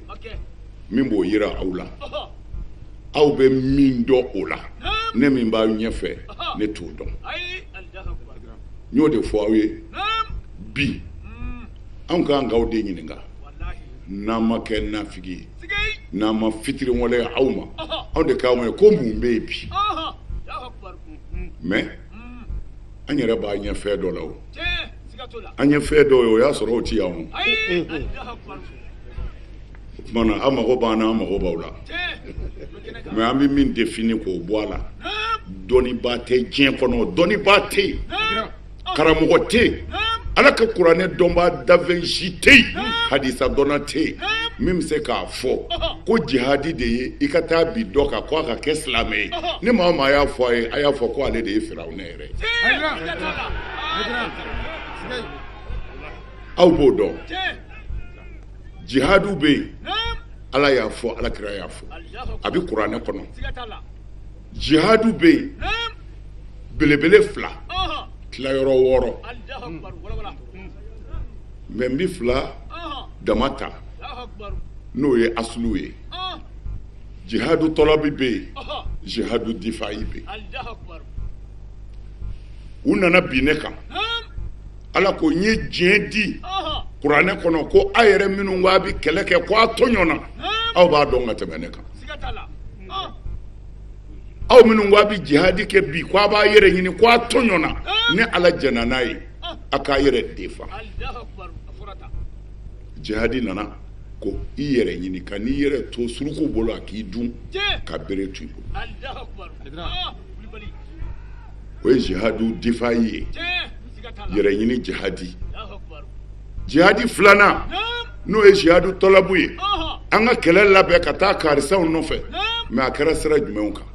min b'o yira aw la aw bɛ min dɔn o la ne min b'aw ɲɛfɛ ne t'o dɔn n y'o de fɔ aw ye bi anw k'an k'aw de ɲininka n'an ma kɛ nafigi ye n'an ma fitiri waleya aw ma aw de k'aw ma ko mun bɛ yen bi mais an yɛrɛ b'a ɲɛ fɛn dɔ la o an ye fɛn dɔ ye o y'a sɔrɔ o ti yan o kumana an mago b'an na an mago b'aw la mais an bɛ min défini k'o bɔ a la dɔnnibaa tɛ diɲɛ kɔnɔ dɔnnibaa tɛ yen karamɔgɔ tɛ yen ala ka kuranɛ dɔnbaa dafɛn si tɛ yen hadisa dɔnna tɛ yen min bɛ se k'a fɔ ko jihadi de ye i ka taa bi dɔ kan ko a ka kɛ silamɛ ye ni maa o maa y'a fɔ a ye a y'a fɔ ko ale de ye firawunɛ yɛrɛ aw b'o dɔn jihadiw bɛ yen ala y'a fɔ alakira y'a fɔ a bɛ kuranɛ kɔnɔ jihadiw bɛ yen belebele 2 tilayɔrɔ 6 mais n bɛ 2 dama ta n'o ye asulu ye jihadu tɔlɔbi bɛ yen jihadu difayi bɛ yen u nana bin ne kan ala ko n ye diɲɛ di kuranɛ kɔnɔ ko a yɛrɛ minnu ko a bɛ kɛlɛ kɛ ko a tɔɲɔna aw b'a dɔn ka tɛmɛ ne kan aw minnu ko a bɛ jihadi kɛ bi ko a b'a yɛrɛ ɲini ko a tɔɲɔna ni ala jɛna n'a ye a k'a yɛrɛ defa jihadi nana ko i yɛrɛ ɲini ka n'i yɛrɛ to suruku bolo a k'i dun ka bere to i bolo o ye jihadu difayi ye yɛrɛ ɲini jihadi jihadi 2nan n'o ye jihadu tɔlabu ye an ka kɛlɛ labɛn ka taa karisaw nɔfɛ mais a kɛra sira jumɛnw kan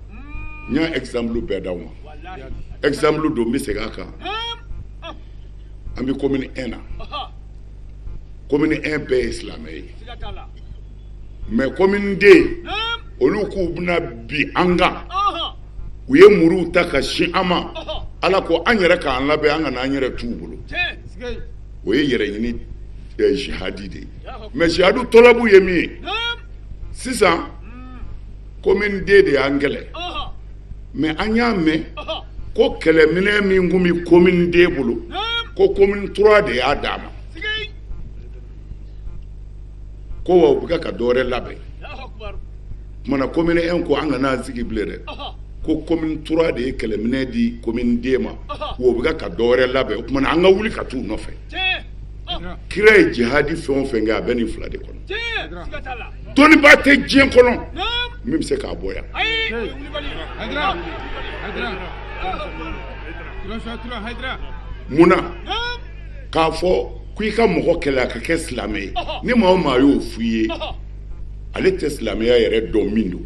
n y'a exemple bɛɛ d'aw ma exemple don n bɛ segin a kan an bɛ commune 1 na commune 1 bɛɛ ye silamɛ ye mais commune 2 olu k'u bɛna bi an kan u ye muruw ta ka sin an ma ala ko an yɛrɛ k'an labɛn an ka n'an yɛrɛ t'u bolo o ye yɛrɛ ɲini jihadi de ye mais jihadu tɔlabu ye min ye sisan commune D de y'an kɛlɛ mais an y'a mɛn ko kɛlɛminɛ min kun bi commune D bolo ko commune 3 de y'a d'a ma ko wa u bɛ ka dɔ wɛrɛ labɛn kumana commune 1 ko an kana sigi bilen dɛ ko commune 3 de ye kɛlɛminɛ di commune D ma wa u bɛ ka dɔ wɛrɛ labɛn kumana an ka wuli ka t'u nɔfɛ kira ye jihadi fɛn o fɛn kɛ a bɛ nin fila de kɔnɔ dɔnnibaa tɛ diɲɛ kɔnɔ min bɛ se k'a bɔ yan munna k'a fɔ ko i ka mɔgɔ kɛlɛ a ka kɛ silamɛ ye ni maa o maa y'o f'i ye ale tɛ silamɛya yɛrɛ dɔn min don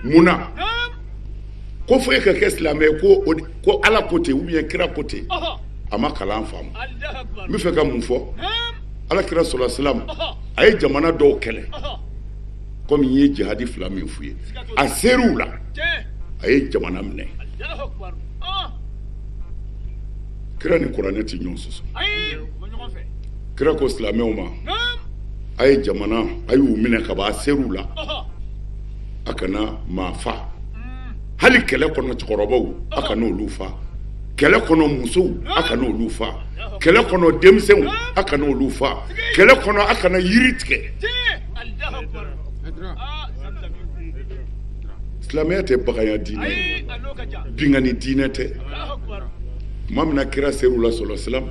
munna ko fo e ka kɛ silamɛ ye ko ala ko ten ou bien kira ko ten a ma kalan faamu n bɛ fɛ ka mun fɔ ala kira sɔlɔ silamu a ye jamana dɔw kɛlɛ komi n ye jihadi fila min f'u ye a ser'u la a ye jamana minɛ kira ni kuranɛ tɛ ɲɔgɔn sɔsɔ kira ko silamɛw ma a ye jamana a y'u minɛ ka ban a ser'u la a kana maa fa hali kɛlɛ kɔnɔ cɛkɔrɔbaw a kana olu fa kɛlɛ kɔnɔ musow a kana olu fa kɛlɛ kɔnɔ denmisɛnw a kana olu fa kɛlɛ kɔnɔ a kana yiri tigɛ silamɛya tɛ bagaya diinɛ ye bingani diinɛ tɛ tuma min na kira ser'u la sɔlɔ silamu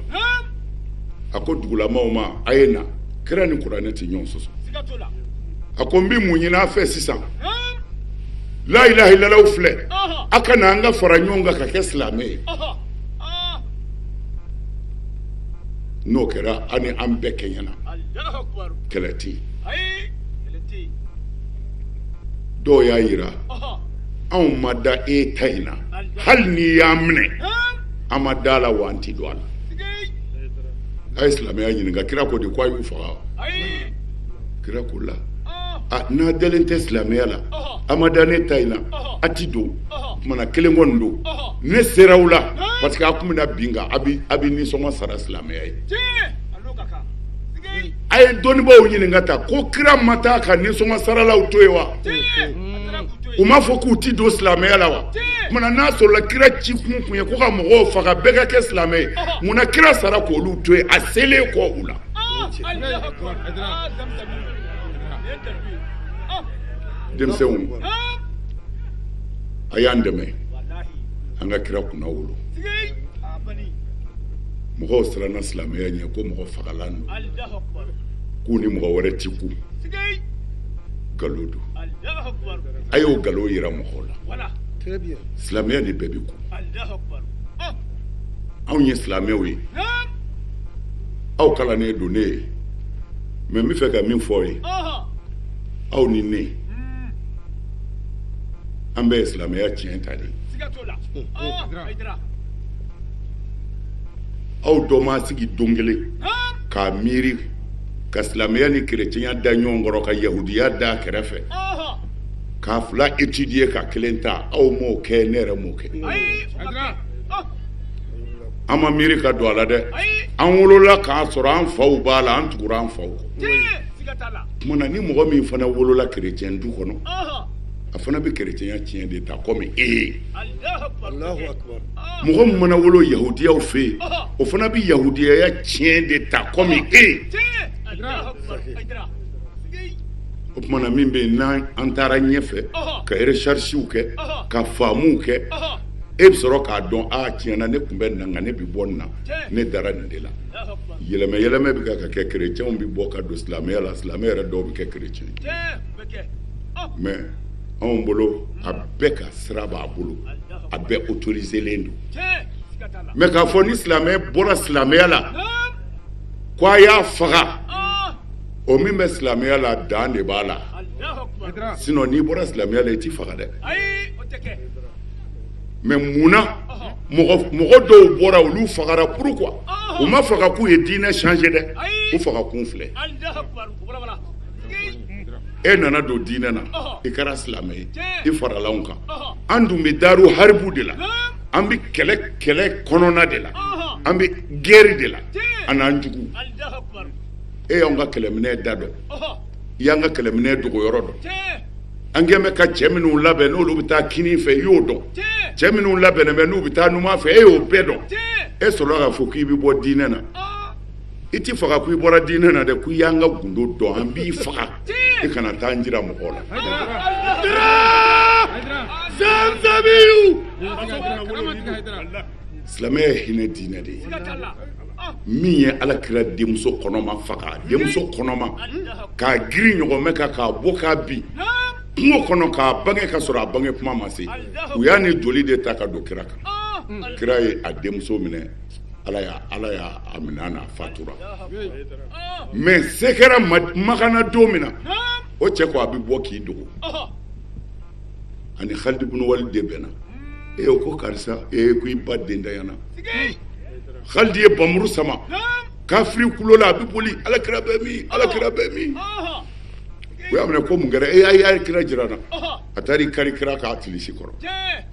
a ko dugulamaw ma a ye na kira ni kuranɛ tɛ ɲɔgɔn sɔsɔ a ko n bɛ mun ɲini a fɛ sisan la ilaha illallah filɛ a ka na an ka fara ɲɔgɔn kan ka kɛ silamɛ ye n'o kɛra an ni an bɛɛ kɛɲɛna kɛlɛ tɛ yen dɔw y'a yira anw ma da e ta in na hali n'i y'an minɛ an ma da la wa an ti don a la a ye silamɛya ɲininka kira ko de ko a y'u faga kira ko la n'a dalen tɛ silamɛya la a ma da ne ta in na a ti don kumana kelen kɔni don ne sera u la parce que a kun bɛna bin kan a bɛ nisɔngɔ sara silamɛya ye a ye dɔnnibaw ɲininka ta ko kira ma taa ka nisɔngɔ saralaw to yen wa u m'a fɔ k'u ti don silamɛya la wa kumana n'a sɔrɔla kira ci kun ye ko ka mɔgɔw faga bɛɛ ka kɛ silamɛ ye munna kira sara k'olu to yen a selen kɔ u la denmisɛnw a y'an dɛmɛ an ka kira kunna wolo mɔgɔw siranna silamɛya ɲɛ ko mɔgɔ fagalan don k'u ni mɔgɔ wɛrɛ ti ku nkalon don a y'o nkalon yira mɔgɔw la silamɛya ni bɛɛ bɛ ku anw ye silamɛw ye aw kalannen don ne ye mais n bɛ fɛ ka min fɔ aw ye aw ni ne an bɛɛ ye silamɛya tiɲɛ ta de aw dɔ ma sigi don kelen k'a miiri ka silamɛya ni kerecɛnya da ɲɔgɔn kɔrɔ ka yahudiya da kɛrɛfɛ k'a fila étudier ka kelen ta aw m'o kɛ ne yɛrɛ m'o kɛ an ma miiri ka don a la dɛ an wolola k'a sɔrɔ an faw b'a la an tugura an faw kɔ kumana ni mɔgɔ min fana wolola kerecɛn du kɔnɔ a fana bɛ kerecɛnya tiɲɛ de ta komi e ye mɔgɔ min mana wolo yahudiyaw fɛ yen o fana bɛ yahudiyaya tiɲɛ de ta komi e ye o tumana min bɛ yen n'an taara ɲɛfɛ ka recherches kɛ ka faamuw kɛ e bɛ sɔrɔ k'a dɔn tiɲɛna ne tun bɛ nin na nka ne bɛ bɔ nin na ne dara nin de la yɛlɛmɛ yɛlɛmɛ bɛ ka kɛ kerecɛnw bɛ bɔ ka don silamɛya la silamɛ yɛrɛ dɔw bɛ kɛ kerecɛn mais anw bolo a bɛɛ ka sira b'a bolo a bɛɛ autoriselen don mais k'a fɔ ni silamɛ bɔra silamɛya la ko a y'a faga o min bɛ silamɛya la dan de b'a la sinon n'i bɔra silamɛya la i t'i faga dɛ mais munna mɔgɔ dɔw bɔra olu fagara pourquoi u ma faga k'u ye diinɛ changer dɛ u faga kun filɛ e nana don diinɛ na i kɛra silamɛ ye i farala anw kan an dun bɛ daaru haribu de la an bɛ kɛlɛ kɔnɔna de la an bɛ gɛri de la an n'an jugu e y'anw ka kɛlɛminɛ da dɔn i y'an ka kɛlɛminɛ dogoyɔrɔ dɔn an kɛn bɛ ka cɛ minnu labɛn n'olu bɛ taa kini fɛ i y'o dɔn cɛ minnu labɛnnen bɛ n'u bɛ taa numan fɛ e y'o bɛɛ dɔn e sɔrɔla k'a fɔ k'i bɛ bɔ diinɛ na i ti faga ko i bɔra diinɛ na dɛ ko i y'an ka gundo dɔn an b'i faga i kana taa n jira mɔgɔw la silamɛya ye hinɛ diinɛ de ye min ye alakira denmuso kɔnɔma faga denmuso kɔnɔma k'a giri ɲɔgɔnmɛ kan k'a bɔ k'a bin kungo kɔnɔ k'a bange ka sɔrɔ a bange kuma ma se u y'a ni joli de ta ka don kira kan kira ye a denmuso minɛ ala y'a minɛ a n'a fatura mais se kɛra makana don min na o cɛ ko a bɛ bɔ k'i dogo ani Khalid ibn Walid de bɛnna o ko karisa ko i ba den dayana Khalid ye bamuru sama kafiri kulo la a bɛ boli alakira bɛ min u y'a minɛ ko mun kɛra a y'a kira jira na a taara i kari kira k'a tilisi kɔrɔ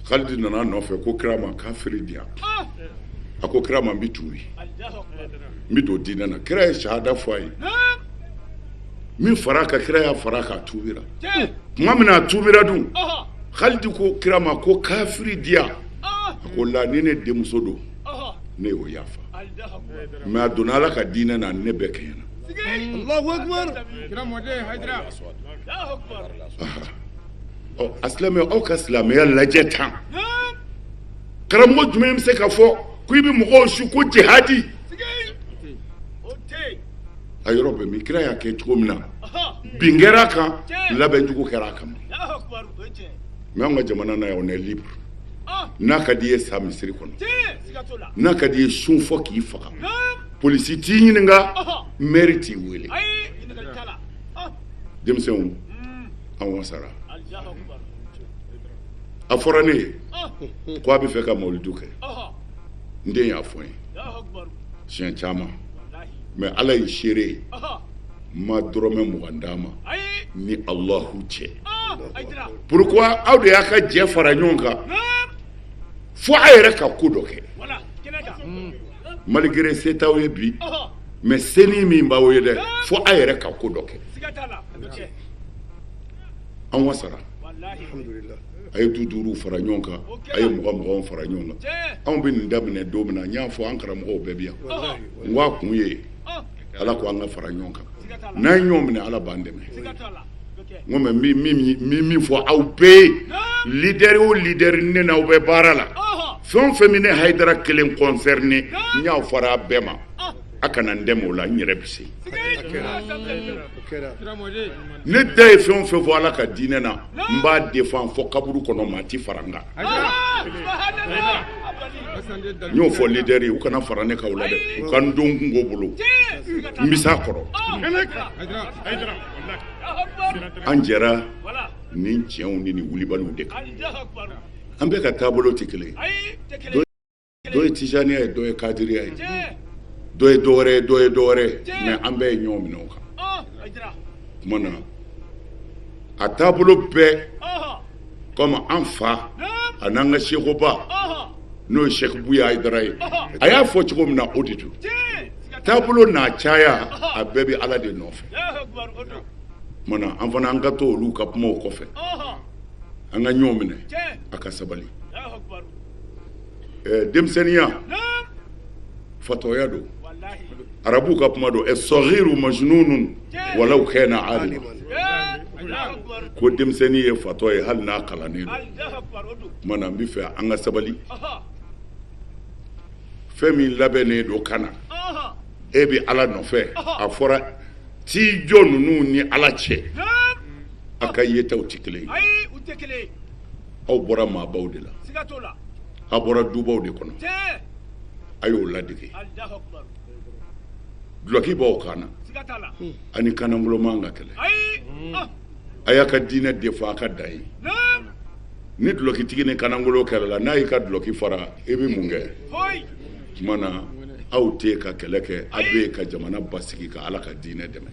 Khalid nana nɔfɛ ko kira ma kafiri di yan a ko kira ma n bɛ tuubi n bɛ don diinɛ na kira ye shahada fɔ a ye min fara ka kira y'a fara k'a tuubira tuma min na a tuubira dun Khalid ko kira ma ko kafiri di yan a ko la ni ne denmuso don ne y'o yafa mais a donna ala ka diinɛ na ne bɛɛ kɛɲɛna Allahu Akbar kira mɔden Haidara a silamɛ aw ka silamɛya lajɛ tan karamɔgɔ jumɛn bɛ se ka fɔ ko i bɛ mɔgɔw su ko jihadi a yɔrɔ bɛ min kira y'a kɛ cogo min na bin kɛra a kan labɛn jugu kɛra a kama mais anw ka jamana na yan on est libre n'a ka di ye sa misiri kɔnɔ n'a ka di ye sun fɔ k'i faga polisi t'i ɲininka maire t'i wele denmisɛnw an wasara a fɔra ne ye ko a bɛ fɛ ka mawulidu kɛ n den y'a fɔ n ye siɲɛ caman mais ala ye seere ye ma dɔrɔmɛ 20 d'a ma ni Allahu cɛ pourquoi aw de y'a ka jɛ fara ɲɔgɔn kan fo a yɛrɛ ka ko dɔ kɛ malgré se t'aw ye bi mais seni min b'aw ye dɛ fo a yɛrɛ ka ko dɔ kɛ an wasara a ye du duuru fara ɲɔgɔn kan a ye 20 fara ɲɔgɔn kan anw bɛ nin daminɛ don min na n y'a fɔ an karamɔgɔw bɛɛ bi yan n ko a kun ye ala ko an ka fara ɲɔgɔn kan n'an ye ɲɔgɔn minɛ ala b'an dɛmɛ n ko mais min fɔ aw bɛɛ ye leader o leader ne n'aw bɛ baara la fɛn o fɛn min ne Haidara kelen concerné n y'a fara a bɛɛ ma a kana n dɛmɛ o la n yɛrɛ bɛ se ne da ye fɛn o fɛn fɔ ala ka diinɛ na n b'a défend fɔ kaburu kɔnɔ maa ti fara n kan n y'o fɔ leader ye u kana fara ne kan o la dɛ u ka n don kungo bolo n bɛ s'a kɔrɔ an jɛra ni cɛnw ni wulibaliw de kan an bɛɛ ka taabolo tɛ kelen ye dɔ ye tijaniya ye dɔ ye kadiriya ye dɔ ye dɔwɛrɛ ye mais an bɛɛ ye ɲɔgɔn minɛ o kan kuma na a taabolo bɛɛ comme an fa a n'an ka sekoba n'o ye Sheikh Buya Haidara ye a y'a fɔ cogo min na o de don taabolo n'a caya a bɛɛ bɛ ala de nɔfɛ kuma na an fana an ka to olu ka kumaw kɔfɛ an ka ɲɔgɔn minɛ a ka sabali denmisɛnniya fatɔya don arabu ka kuma don as-saghiru majnunun walau kana alima ko denmisɛnnin ye fatɔ ye hali n'a kalannen don kuma na n bɛ fɛ an ka sabali fɛn min labɛnnen don kana e bɛ ala nɔfɛ a fɔra t'i jɔ ninnu ni ala cɛ a ka yetaw tɛ kelen ye aw bɔra maabaw de la a bɔra dubaw de kɔnɔ a y'o ladege duloki b'aw kan na ani kanangolo man ka kɛlɛ a y'a ka diinɛ défend a ka dan ye ni dulokitigi ni kanangolo kɛlɛ la n'a y'i ka duloki fara i bɛ mun kɛ tuma na aw tɛ ka kɛlɛ kɛ a bɛ ka jamana basigi ka ala ka diinɛ dɛmɛ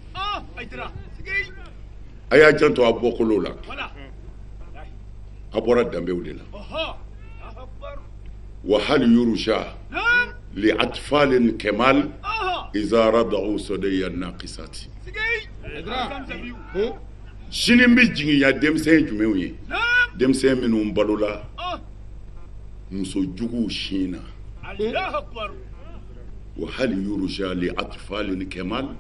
a y'a janto a bɔkolow la a bɔra danbew de la وهل يرجى لأطفال كمال إذا رضعوا صدي الناقصات sinin bɛ jiginya denmisɛn jumɛnw ye denmisɛn minnu balola muso juguw sin na وهل يرجى لأطفال كمال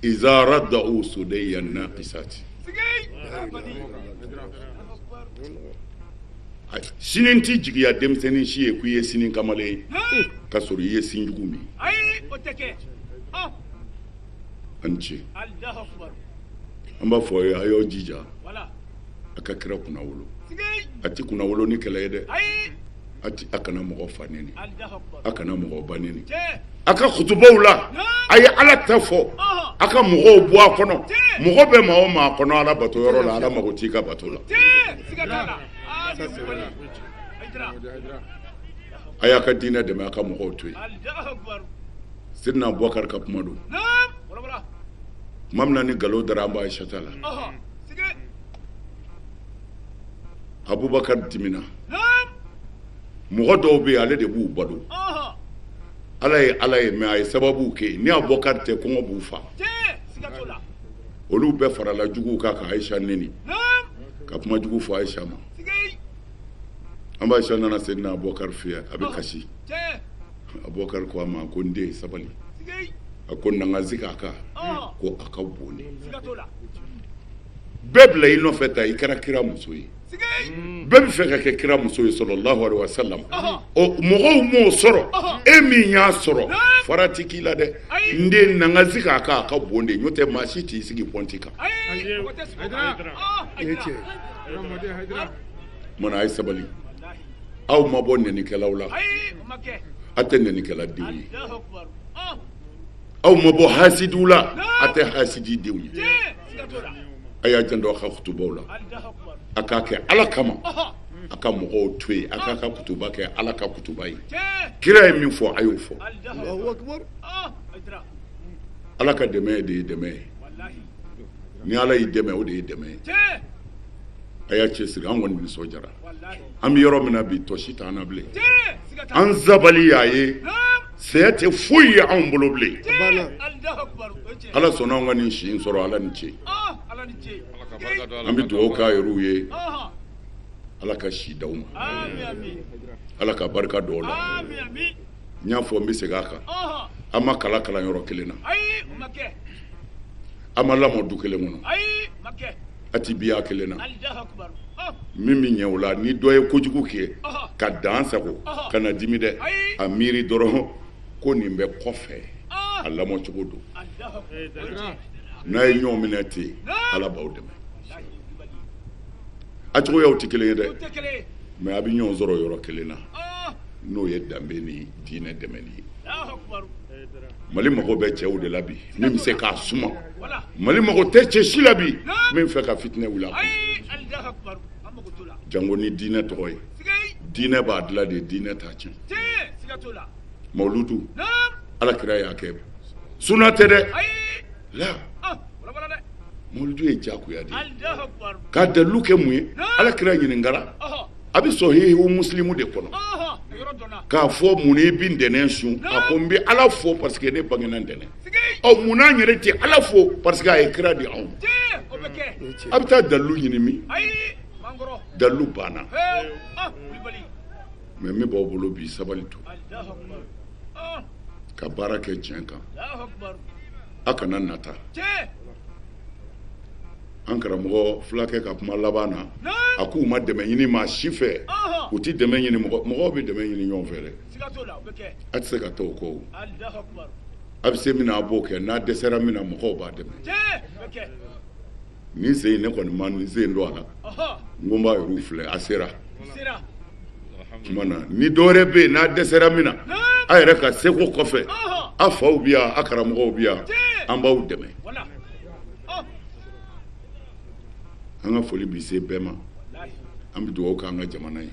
إذا رضعوا صدي الناقصات sinin ti jigiya denmisɛnnin si ye k'i ye sinin kamalen ye k'a sɔrɔ i ye sin jugu min a ni ce an b'a fɔ a y'aw jija a ka kira kunnawolo a ti kunnawolo ni kɛlɛ ye dɛ a kana mɔgɔ fa neni a kana mɔgɔ ba neni a ka kutubaw la a ye ala ta fɔ a ka mɔgɔw bɔ a kɔnɔ mɔgɔ bɛ maa o maa kɔnɔ ala bato yɔrɔ la ala mago t'i ka bato la a y'a ka diinɛ dɛmɛ a ka mɔgɔw to yen sidina Abubakar ka kuma don tuma min na ni nkalon dara an b'a Aisata la Abubakar dimina mɔgɔ dɔw bɛ yen ale de b'u balo ala ye mɛ a ye sababu kɛ ni Abubakar tɛ kɔngɔ b'u fa olu bɛɛ farala juguw kan ka Aisha neni ka kuma jugu fɔ Aisha ma an b'a Aisha nana sidina Abubakar fɛ yen a bɛ kasi Abubakar ko a ma ko n den sabali a ko na n ka zigi a kan ko a ka bon ne bɛɛ bila i nɔfɛ ta i kɛra kira muso ye bɛɛ bɛ fɛ ka kɛ kira muso ye sallallahu alaihi wasallam ɔ mɔgɔw m'o sɔrɔ e min y'a sɔrɔ fara ti k'i la dɛ n den na n ka zigi a kan a ka bon de n'o tɛ maa si t'i sigi pɔnti kan mana a ye sabali aw ma bɔ nɛnikɛlaw la a tɛ nɛnikɛla denw ye aw ma bɔ hasidiw la a tɛ hasidi denw ye a y'a janto a ka kutubaw la a k'a kɛ ala kama a ka mɔgɔw to yen a k'a ka kutuba kɛ ala ka kutuba ye kira ye min fɔ a y'o fɔ ala ka dɛmɛ de ye dɛmɛ ye ni ala y'i dɛmɛ o de ye dɛmɛ ye a y'a cɛsiri an kɔni nisɔndiyara an bɛ yɔrɔ min na bi tɔ si t'an na bilen an sabali y'a ye saya tɛ foyi ye anw bolo bilen ala sɔnna an ka nin si in sɔrɔ ala ni ce an bɛ dugawu k'a yɛrɛw ye ala ka si d'aw ma ala ka barika don aw la n y'a fɔ n bɛ segin a kan an ma kalan yɔrɔ kelen na an ma lamɔ du kelen kɔnɔ a ti biya kelen na min bɛ ɲɛ o la ni dɔ ye kojugu kɛ ka dan sago ka na dimi dɛ a miiri dɔrɔn ko nin bɛ kɔfɛ a lamɔ cogo don n'a ye ɲɔgɔn minɛ ten ala b'aw dɛmɛ a cogoyaw tɛ kelen ye dɛ mɛ a bɛ ɲɔgɔn sɔrɔ yɔrɔ kelen na n'o ye danbe ni diinɛ dɛmɛli ye mali mago bɛ cɛw de la bi min bɛ se k'a suma mali mago tɛ cɛ si la bi min fɛ ka fitinɛ wuli a kɔnɔ jango ni diinɛ tɔgɔ ye diinɛ b'a dilan de diinɛ t'a tiɲɛ mawuludu alakira y'a kɛ suna tɛ dɛ la mawuludu ye diyagoya de ye k'a dalilu kɛ mun ye alakira ɲininkara a bɛ sɔn hehewu musilimu de kɔnɔ k'a fɔ mun i bɛ ntɛnɛn sun a ko n bɛ ala fo parce que ne bangena ntɛnɛn ɔ mun n'an yɛrɛ tɛ ala fo parce que a ye kira di anw a bɛ taa dalilu ɲini min dalilu banna mɛ min b'aw bolo bi sabali to ka baara kɛ tiɲɛ kan a kana nata an karamɔgɔ fulakɛ ka kuma laban na a k'u ma dɛmɛ ɲini maa si fɛ u tɛ dɛmɛ ɲini mɔgɔw bɛ dɛmɛ ɲini ɲɔgɔn fɛ dɛ a tɛ se ka taa o kɔ a bɛ se min na a b'o kɛ n'a dɛsɛra min na mɔgɔw b'a dɛmɛ nin sen in ne kɔni ma nin sen don a la n ko n b'a yɛrɛw filɛ a sera tuma na ni dɔwɛrɛ bɛ yen n'a dɛsɛra min na a yɛrɛ ka seko kɔfɛ a faw bɛ yan a karamɔgɔw bɛ yan an b'aw dɛmɛ an ka foli bi se bɛɛ ma an bɛ dugawu k'an ka jamana ye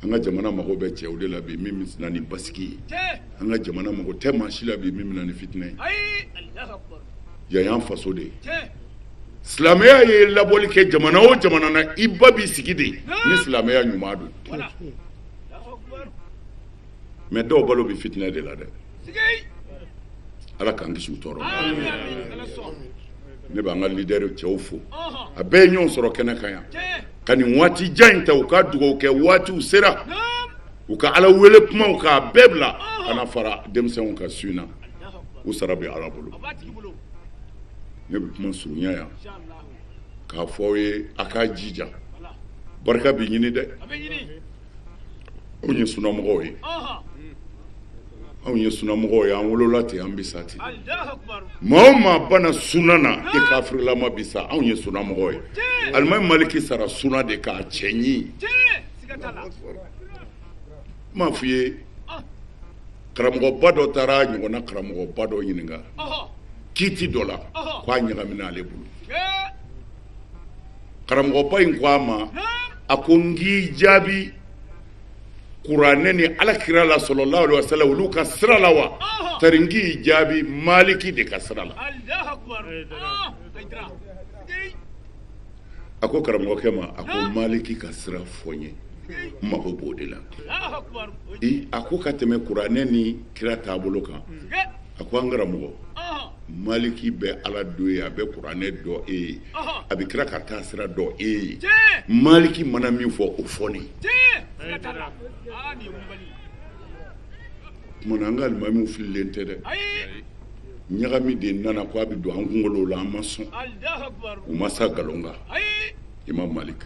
an ka jamana mago bɛ cɛw de la bi min bɛ na ni basigi ye an ka jamana mago tɛ maa si la bi min bɛ na ni fitinɛ ye yan y'an faso de ye silamɛya ye labɔli kɛ jamana o jamana na i ba b'i sigi de ni silamɛya ɲuman don mais dɔw balo bɛ fitinɛ de la dɛ ala k'an kisi u tɔɔrɔ ne b'an ka leader cɛw fo a bɛɛ ye ɲɔgɔn sɔrɔ kɛnɛ kan yan ka nin waati jan in ta u ka dugawu kɛ waatiw sera u ka ala wele kumaw k'a bɛɛ bila kana fara denmisɛnw ka su in na u sara bɛ ala bolo ne bɛ kuma surunya yan k'a fɔ aw ye a k'a jija barika bɛ ɲini dɛ anw ye sunamɔgɔw ye anw ye sunamɔgɔw ye an wolola ten an bɛ sa ten maa o maa bana suna na i kafirilama bɛ sa anw ye sunamɔgɔw ye alimami maliki sara suna de k'a cɛ ɲi m'a f'i ye karamɔgɔba dɔ taara ɲɔgɔnna karamɔgɔba dɔ ɲininka kiiti dɔ la k'a ɲagamina ale bolo karamɔgɔba in ko a ma a ko n k'i jaabi kuranɛ ni alakira la sallallahu alaihi wasallam olu ka sira la wa tari n k'i jaabi maliki de ka sira la a ko karamɔgɔkɛ ma a ko maliki ka sira fɔ n ye n mago b'o de la a ko ka tɛmɛ kuranɛ ni kira taabolo kan a ko an karamɔgɔ maliki bɛ ala do ye a bɛ kuranɛ dɔ e ye a bɛ kira ka taa sira dɔ e ye maliki mana min fɔ o fɔ ne kumana an ka alimamiw fililen tɛ dɛ ɲagami de nana ko a bɛ don an kunkolo la an ma sɔn u ma sa nkalon kan imam malik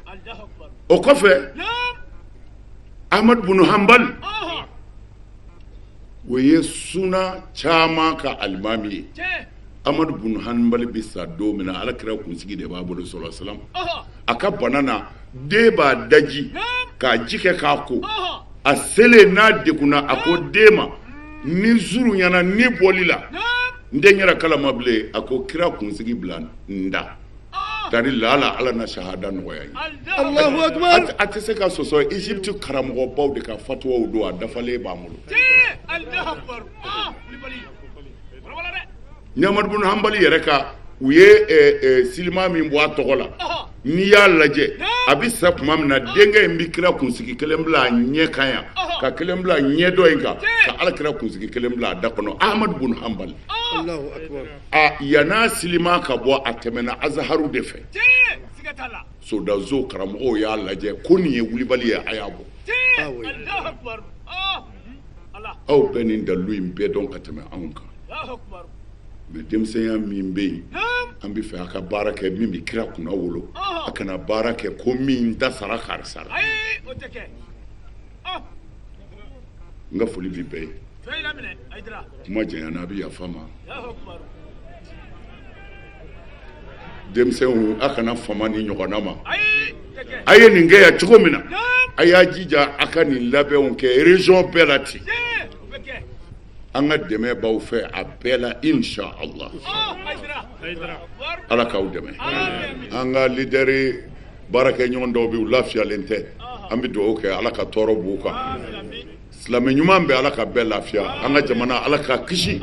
o kɔfɛ ahmad bin hanbal o ye suna caman ka alimami ye ahmad bin hanbal bɛ sa don min na alakira kunsigi de b'a bolo sallallahu alaihi wasallam a ka bana na den b'a daji k'a ji kɛ k'a ko a selen n'a degunna a ko den ma ni zuru ɲɛna ni bɔli la n den yɛrɛ kalama bilen a ko kira kunsigi bila n da tari la ala na shahada nɔgɔya ye Allahu akbar a tɛ se ka sɔsɔ Egypte karamɔgɔbaw de ka fatuwaw don a dafalen b'an bolo Ahmad bin Hanbali yɛrɛ ka u ye silima min bɔ a tɔgɔ la n'i y'a lajɛ a bɛ sa tuma min na denkɛ in bɛ kira kunsigi kelen bila a ɲɛ kan yan ka kelen bila ɲɛ dɔ in kan ka ala kira kunsigi kelen bila a da kɔnɔ Ahmad bin Hanbali yan'a silima ka bɔ a tɛmɛna Azaharu de fɛ sodazo karamɔgɔw y'a lajɛ ko nin ye wulibali ye a y'a bɔ aw bɛ nin dalilu in bɛɛ dɔn ka tɛmɛ anw kan mais denmisɛnya min bɛ yen an bɛ fɛ a ka baara kɛ min bɛ kira kunna wolo a kana baara kɛ ko min da sara karisa la n ka foli bɛ bɛɛ ye kuma janyana a bɛ yafa ma denmisɛnw a kana fama ni ɲɔgɔnna ma a ye nin kɛ yan cogo min na a y'a jija a ka nin labɛnw kɛ région bɛɛ la ten an ka dɛmɛ b'aw fɛ a bɛɛ la insha Allah ala k'aw dɛmɛ an ka leader baarakɛ ɲɔgɔn dɔw bɛ u lafiyalen tɛ an bɛ dugawu kɛ ala ka tɔɔrɔ b'u kan silamɛ ɲuman bɛ ala ka bɛɛ lafiya an ka jamana ala ka kisi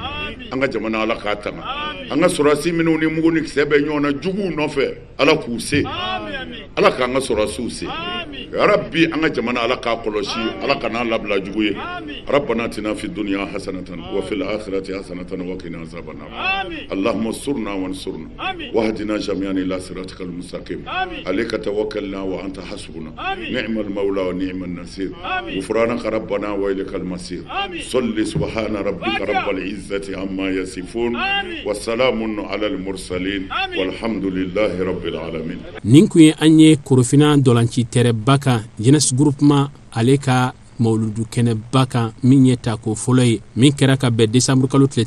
an ka jamana ala ka tanga an ka sɔrɔsi minnu ni mugu ni kisɛ bɛ ɲɔgɔn na juguw nɔfɛ ala k'u se ala k'an ka sɔrɔsiw se rabbi an ka jamana ala k'a kɔlɔsi ala kana labila jugu ye rabbana atina fid dunya hasanatan wa fil akhirati hasanatan wa qina azaban nar allahumma surna wansurna wahdina jami'an ila siratikal mustaqim alayka tawakkalna wa anta hasbuna ni'mal mawla wa ni'man nasir ghufranaka rabbana wa ilaykal masir salli subhana rabbika rabbil izzati amma yasifun wa salamun ala al mursalin walhamdulillahi rabbil alamin nin kun ye an ye korofina dɔlanci tɛrɛba kan jeunesse groupement ale ka mawludu kɛnɛba kan min ye ta ko fɔlɔ ye min kɛra ka bɛn décembre kalo tile